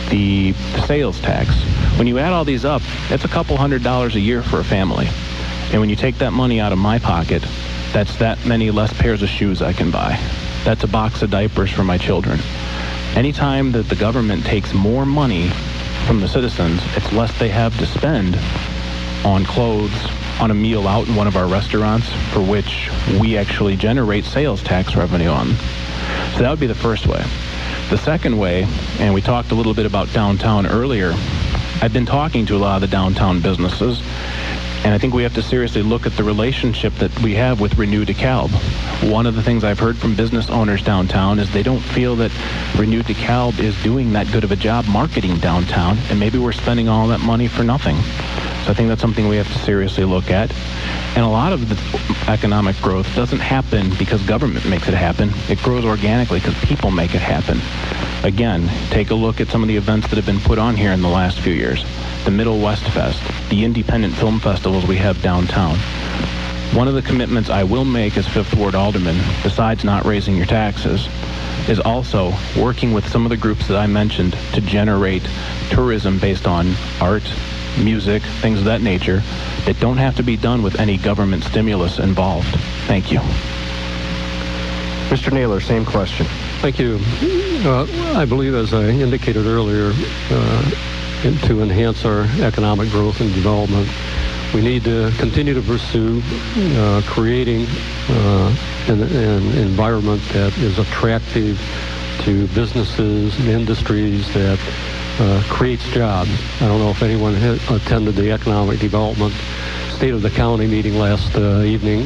the sales tax. When you add all these up, that's a couple $100 a year for a family. And when you take that money out of my pocket, that's that many less pairs of shoes I can buy. That's a box of diapers for my children. Anytime that the government takes more money from the citizens, it's less they have to spend on clothes, on a meal out in one of our restaurants, for which we actually generate sales tax revenue on. So that would be the first way. The second way, and we talked a little bit about downtown earlier, I've been talking to a lot of the downtown businesses, and I think we have to seriously look at the relationship that we have with Renew Dekalb. One of the things I've heard from business owners downtown is they don't feel that Renew Dekalb is doing that good of a job marketing downtown, and maybe we're spending all that money for nothing. So I think that's something we have to seriously look at. And a lot of the economic growth doesn't happen because government makes it happen. It grows organically because people make it happen. Again, take a look at some of the events that have been put on here in the last few years. The Middle West Fest, the independent film festivals we have downtown. One of the commitments I will make as 5th Ward Alderman, besides not raising your taxes, is also working with some of the groups that I mentioned to generate tourism based on art, music, things of that nature that don't have to be done with any government stimulus involved. Thank you. Mr. Naylor, same question. Thank you. I believe, as I indicated earlier, to enhance our economic growth and development, we need to continue to pursue creating an environment that is attractive to businesses and industries that creates jobs. I don't know if anyone attended the Economic Development State of the County meeting last evening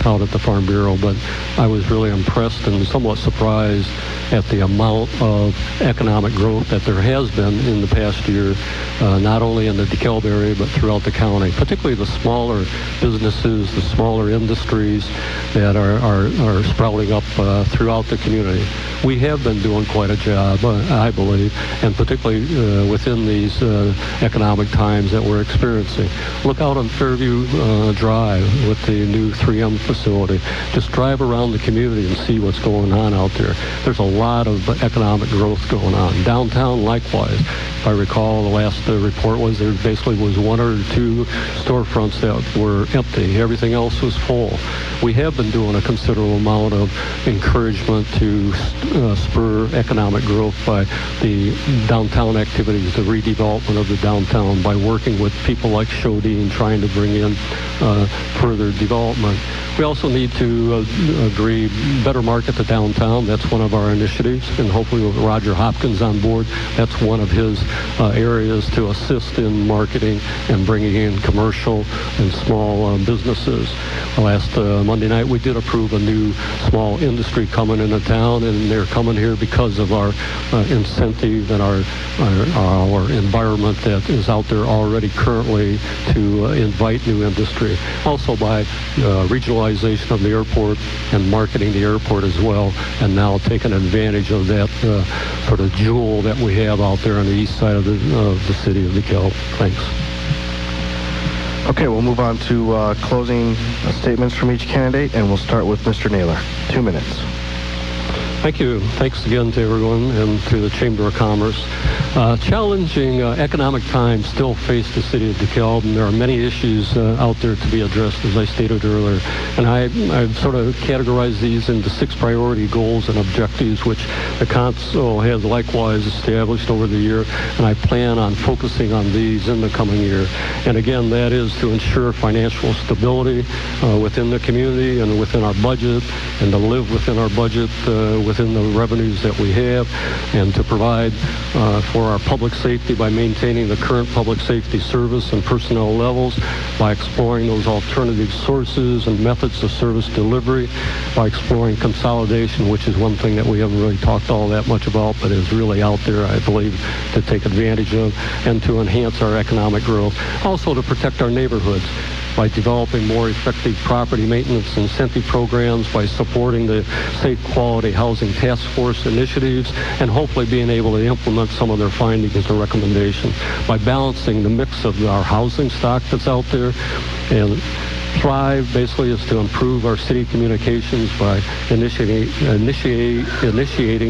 out at the Farm Bureau, but I was really impressed and somewhat surprised at the amount of economic growth that there has been in the past year, not only in the Dekalb area, but throughout the county, particularly the smaller businesses, the smaller industries that are sprouting up throughout the community. We have been doing quite a job, I believe, and particularly within these economic times that we're experiencing. Look out on Fairview Drive with the new 3M facility. Just drive around the community and see what's going on out there. There's a lot of economic growth going on. Downtown, likewise. If I recall, the last report was there basically was one or two storefronts that were empty. Everything else was full. We have been doing a considerable amount of encouragement to spur economic growth by the downtown activities, the redevelopment of the downtown, by working with people like Shodine, trying to bring in further development. We also need to agree better market the downtown. That's one of our initiatives, and hopefully with Roger Hopkins on board, that's one of his areas to assist in marketing and bringing in commercial and small businesses. Last Monday night, we did approve a new small industry coming into town, and they're coming here because of our incentive and our environment that is out there already currently to invite new industry. Also by regionalization of the airport and marketing the airport as well, and now taking advantage of that sort of jewel that we have out there on the east side of the city of Dekalb. Thanks. Okay, we'll move on to closing statements from each candidate, and we'll start with Mr. Naylor. 2 minutes. Thank you. Thanks again to everyone and to the Chamber of Commerce. Challenging economic times still face the city of Dekalb, and there are many issues out there to be addressed, as I stated earlier. And I've sort of categorized these into 6 priority goals and objectives, which the Council has likewise established over the year, and I plan on focusing on these in the coming year. And again, that is to ensure financial stability within the community and within our budget, and to live within our budget within the revenues that we have, and to provide for our public safety by maintaining the current public safety service and personnel levels, by exploring those alternative sources and methods of service delivery, by exploring consolidation, which is one thing that we haven't really talked all that much about, but is really out there, I believe, to take advantage of, and to enhance our economic growth. Also to protect our neighborhoods by developing more effective property maintenance incentive programs, by supporting the Safe Quality Housing Task Force initiatives, and hopefully being able to implement some of their findings and recommendations, by balancing the mix of our housing stock that's out there. And Thrive basically is to improve our city communications by initiating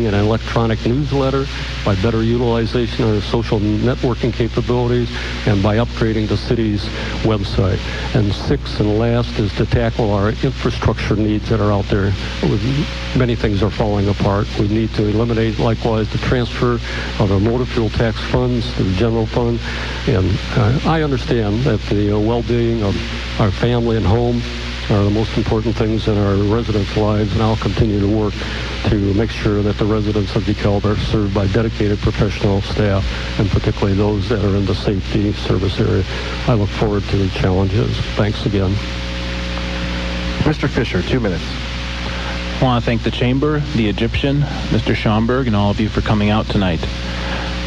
an electronic newsletter, by better utilization of social networking capabilities, and by upgrading the city's website. And 6th and last is to tackle our infrastructure needs that are out there. Many things are falling apart. We need to eliminate likewise the transfer of our motor fuel tax funds to the general fund. And I understand that the well-being of our family and home are the most important things in our residents' lives, and I'll continue to work to make sure that the residents of Dekalb are served by dedicated professional staff, and particularly those that are in the safety service area. I look forward to the challenges. Thanks again. Mr. Fischer, 2 minutes. I want to thank the Chamber, the Egyptian, Mr. Schomburg, and all of you for coming out tonight.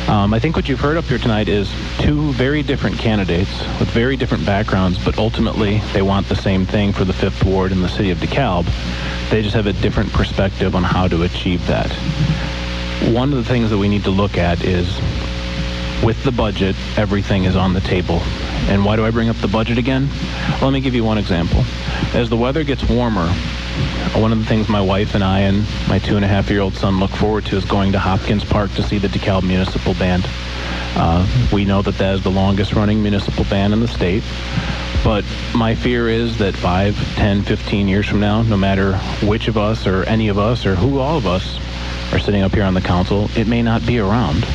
I think what you've heard up here tonight is 2 very different candidates with very different backgrounds, but ultimately they want the same thing for the 5th Ward in the city of Dekalb. They just have a different perspective on how to achieve that. One of the things that we need to look at is, with the budget, everything is on the table. And why do I bring up the budget again? Well, let me give you one example. As the weather gets warmer, one of the things my wife and I and my 2.5-year-old son look forward to is going to Hopkins Park to see the Dekalb Municipal Band. We know that is the longest running municipal ban in the state. But my fear is that 5, 10, 15 years from now, no matter which of us or any of us or who all of us are sitting up here on the council, it may not be around.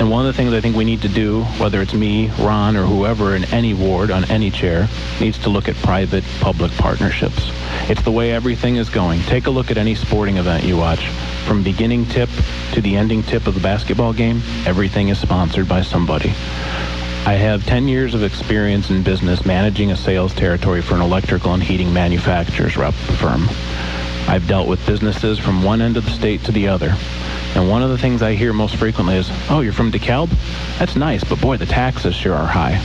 And one of the things I think we need to do, whether it's me, Ron, or whoever in any ward, on any chair, needs to look at private-public partnerships. It's the way everything is going. Take a look at any sporting event you watch. From beginning tip to the ending tip of the basketball game, everything is sponsored by somebody. I have 10 years of experience in business managing a sales territory for an electrical and heating manufacturer's rep firm. I've dealt with businesses from one end of the state to the other. And one of the things I hear most frequently is, oh, you're from Dekalb? That's nice, but boy, the taxes sure are high.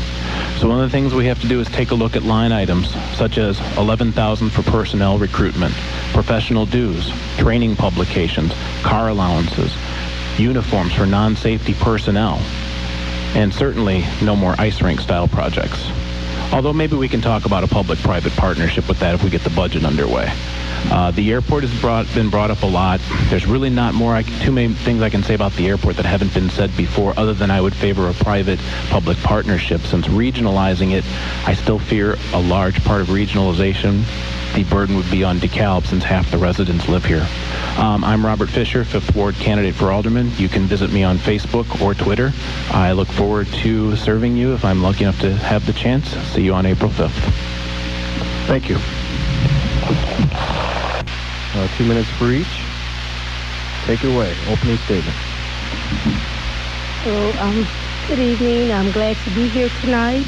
So one of the things we have to do is take a look at line items, such as $11,000 for personnel recruitment, professional dues, training publications, car allowances, uniforms for non-safety personnel, and certainly no more ice rink style projects. Although maybe we can talk about a public-private partnership with that if we get the budget underway. The airport has been brought up a lot. There's really not too many things I can say about the airport that haven't been said before, other than I would favor a private-public partnership. Since regionalizing it, I still fear a large part of regionalization, the burden would be on DeKalb since half the residents live here. I'm Robert Fischer, 5th Ward candidate for Alderman. You can visit me on Facebook or Twitter. I look forward to serving you if I'm lucky enough to have the chance. See you on April 5th. Thank you. 2 minutes for each. Take it away. Opening statement. So, good evening. I'm glad to be here tonight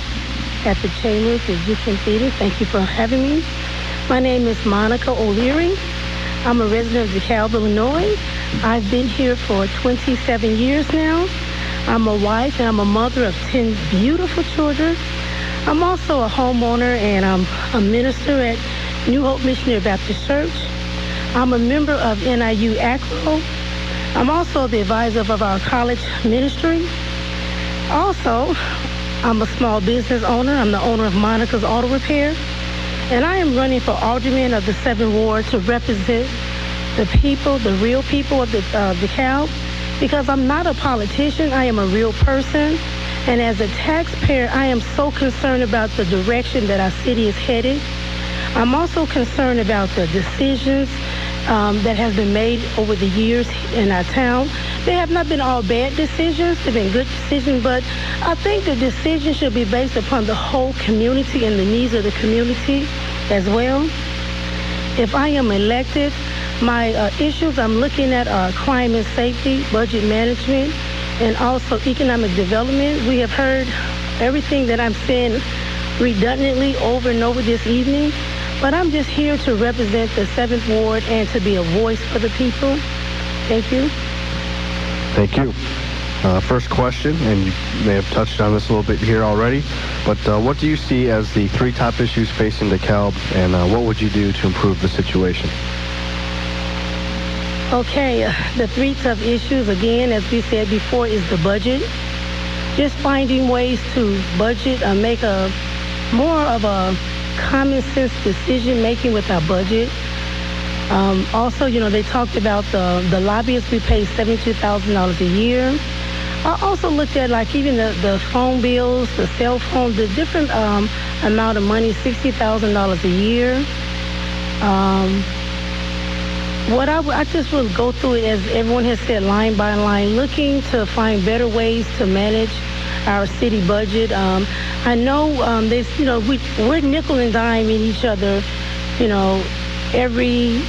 at the Chambers Egyptian Theater. Thank you for having me. My name is Monica O'Leary. I'm a resident of DeKalb, Illinois. I've been here for 27 years now. I'm a wife and I'm a mother of 10 beautiful children. I'm also a homeowner and I'm a minister at New Hope Missionary Baptist Church. I'm a member of NIU ACRO. I'm also the advisor of our college ministry. Also, I'm a small business owner. I'm the owner of Monica's Auto Repair. And I am running for Alderman of the 7th Ward to represent the people, the real people of the DeKalb, because I'm not a politician. I am a real person. And as a taxpayer, I am so concerned about the direction that our city is headed. I'm also concerned about the decisions that have been made over the years in our town. They have not been all bad decisions. They've been good decisions, but I think the decision should be based upon the whole community and the needs of the community as well. If I am elected, my issues I'm looking at are crime and safety, budget management, and also economic development. We have heard everything that I'm saying redundantly over and over this evening. But I'm just here to represent the 7th Ward and to be a voice for the people. Thank you. Thank you. First question, and you may have touched on this a little bit here already, but what do you see as the 3 top issues facing DeKalb, and what would you do to improve the situation? Okay, the 3 tough issues, again, as we said before, is the budget. Just finding ways to budget, make a more of a common sense decision making with our budget. Also, they talked about the lobbyists. We pay $72,000 a year. I also looked at even the phone bills, the cell phone, the different amount of money, $60,000 a year. I just will go through it, as everyone has said, line by line, looking to find better ways to manage our city budget. I know we're nickel and diming each other, every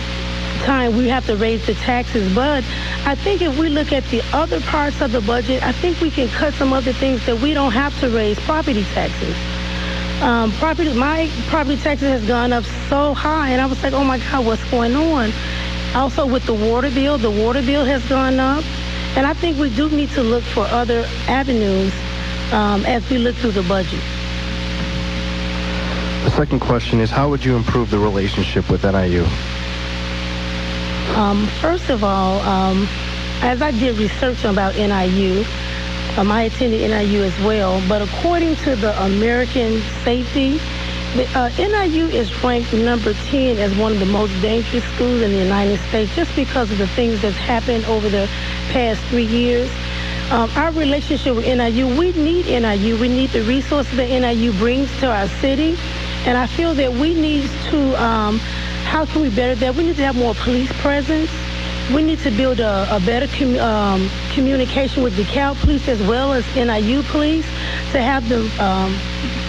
time we have to raise the taxes. But I think if we look at the other parts of the budget, I think we can cut some other things that we don't have to raise. Property taxes. My property taxes has gone up so high, and I was like, oh my God, what's going on? Also with the water bill has gone up. And I think we do need to look for other avenues as we look through the budget. The second question is, how would you improve the relationship with NIU? First of all, as I did research about NIU, I attended NIU as well, but according to the American Safety, NIU is ranked number 10 as one of the most dangerous schools in the United States, just because of the things that's happened over the past 3 years. Our relationship with NIU, we need NIU. We need the resources that NIU brings to our city. And I feel that we need to, how can we better that? We need to have more police presence. We need to build a better communication with DeKalb Police as well as NIU Police to have them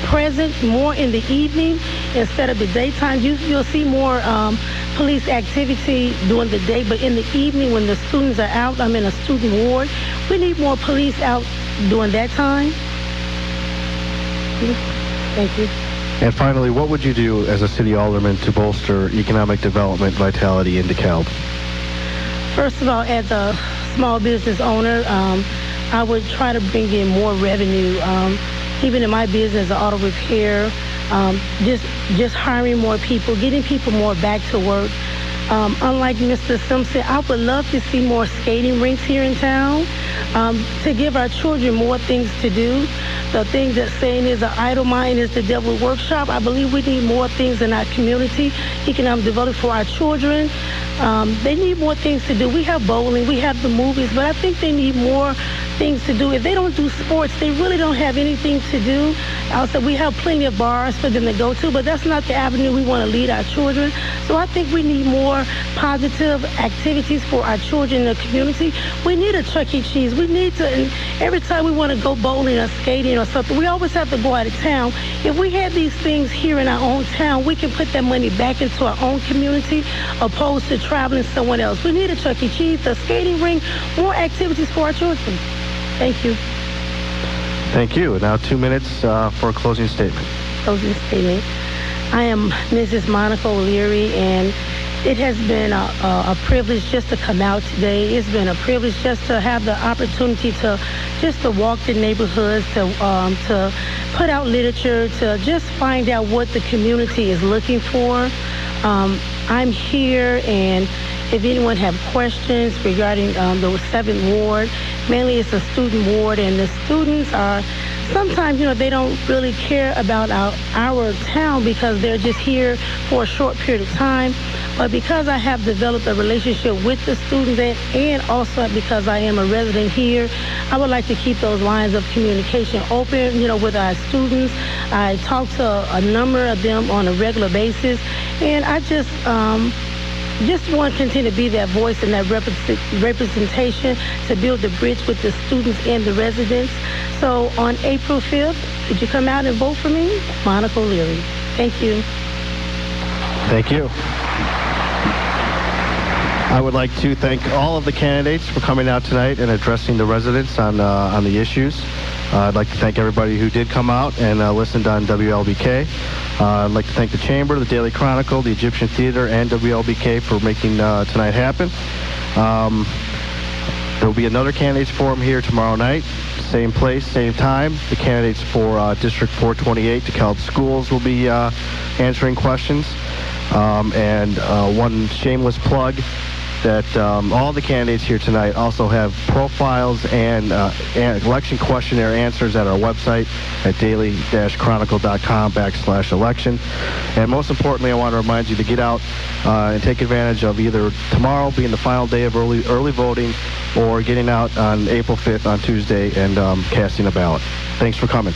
present more in the evening instead of the daytime. You'll see more police activity during the day, but in the evening when the students are out, I'm in a student ward, we need more police out during that time. Thank you. And finally, what would you do as a city alderman to bolster economic development vitality in DeKalb? First of all, as a small business owner, I would try to bring in more revenue. Even in my business, auto repair, just hiring more people, getting people more back to work. Unlike Mr. Simpson, I would love to see more skating rinks here in town to give our children more things to do. The thing that's saying is an idle mind is the devil's workshop. I believe we need more things in our community, economic development for our children. They need more things to do. We have bowling, we have the movies, but I think they need more things to do. If they don't do sports, they really don't have anything to do. Also, we have plenty of bars for them to go to, but that's not the avenue we want to lead our children. So I think we need more positive activities for our children in the community. We need a Chuck E. Cheese. We need to, and every time we want to go bowling or skating or something, we always have to go out of town. If we had these things here in our own town, we can put that money back into our own community opposed to traveling somewhere else. We need a Chuck E. Cheese, a skating rink, more activities for our children. Thank you. Thank you. Now 2 minutes for a closing statement. Closing statement. I am Mrs. Monica O'Leary, and it has been a privilege just to come out today. It's been a privilege just to have the opportunity to walk the neighborhoods, to put out literature, to just find out what the community is looking for. I'm here, and if anyone have questions regarding the 7th ward, mainly it's a student ward, and the students are sometimes, they don't really care about our town because they're just here for a short period of time. But because I have developed a relationship with the students and also because I am a resident here, I would like to keep those lines of communication open, with our students. I talk to a number of them on a regular basis, and I just want to continue to be that voice and that representation to build the bridge with the students and the residents. So on April 5th, could you come out and vote for me? Monica O'Leary. Thank you. Thank you. I would like to thank all of the candidates for coming out tonight and addressing the residents on the issues. I'd like to thank everybody who did come out and listened on WLBK. I'd like to thank the Chamber, the Daily Chronicle, the Egyptian Theater, and WLBK for making tonight happen. There will be another candidates forum here tomorrow night, same place, same time. The candidates for District 428, DeKalb Schools, will be answering questions. And one shameless plug, that all the candidates here tonight also have profiles and election questionnaire answers at our website at daily-chronicle.com/election. And most importantly, I want to remind you to get out and take advantage of either tomorrow being the final day of early voting or getting out on April 5th on Tuesday and casting a ballot. Thanks for coming.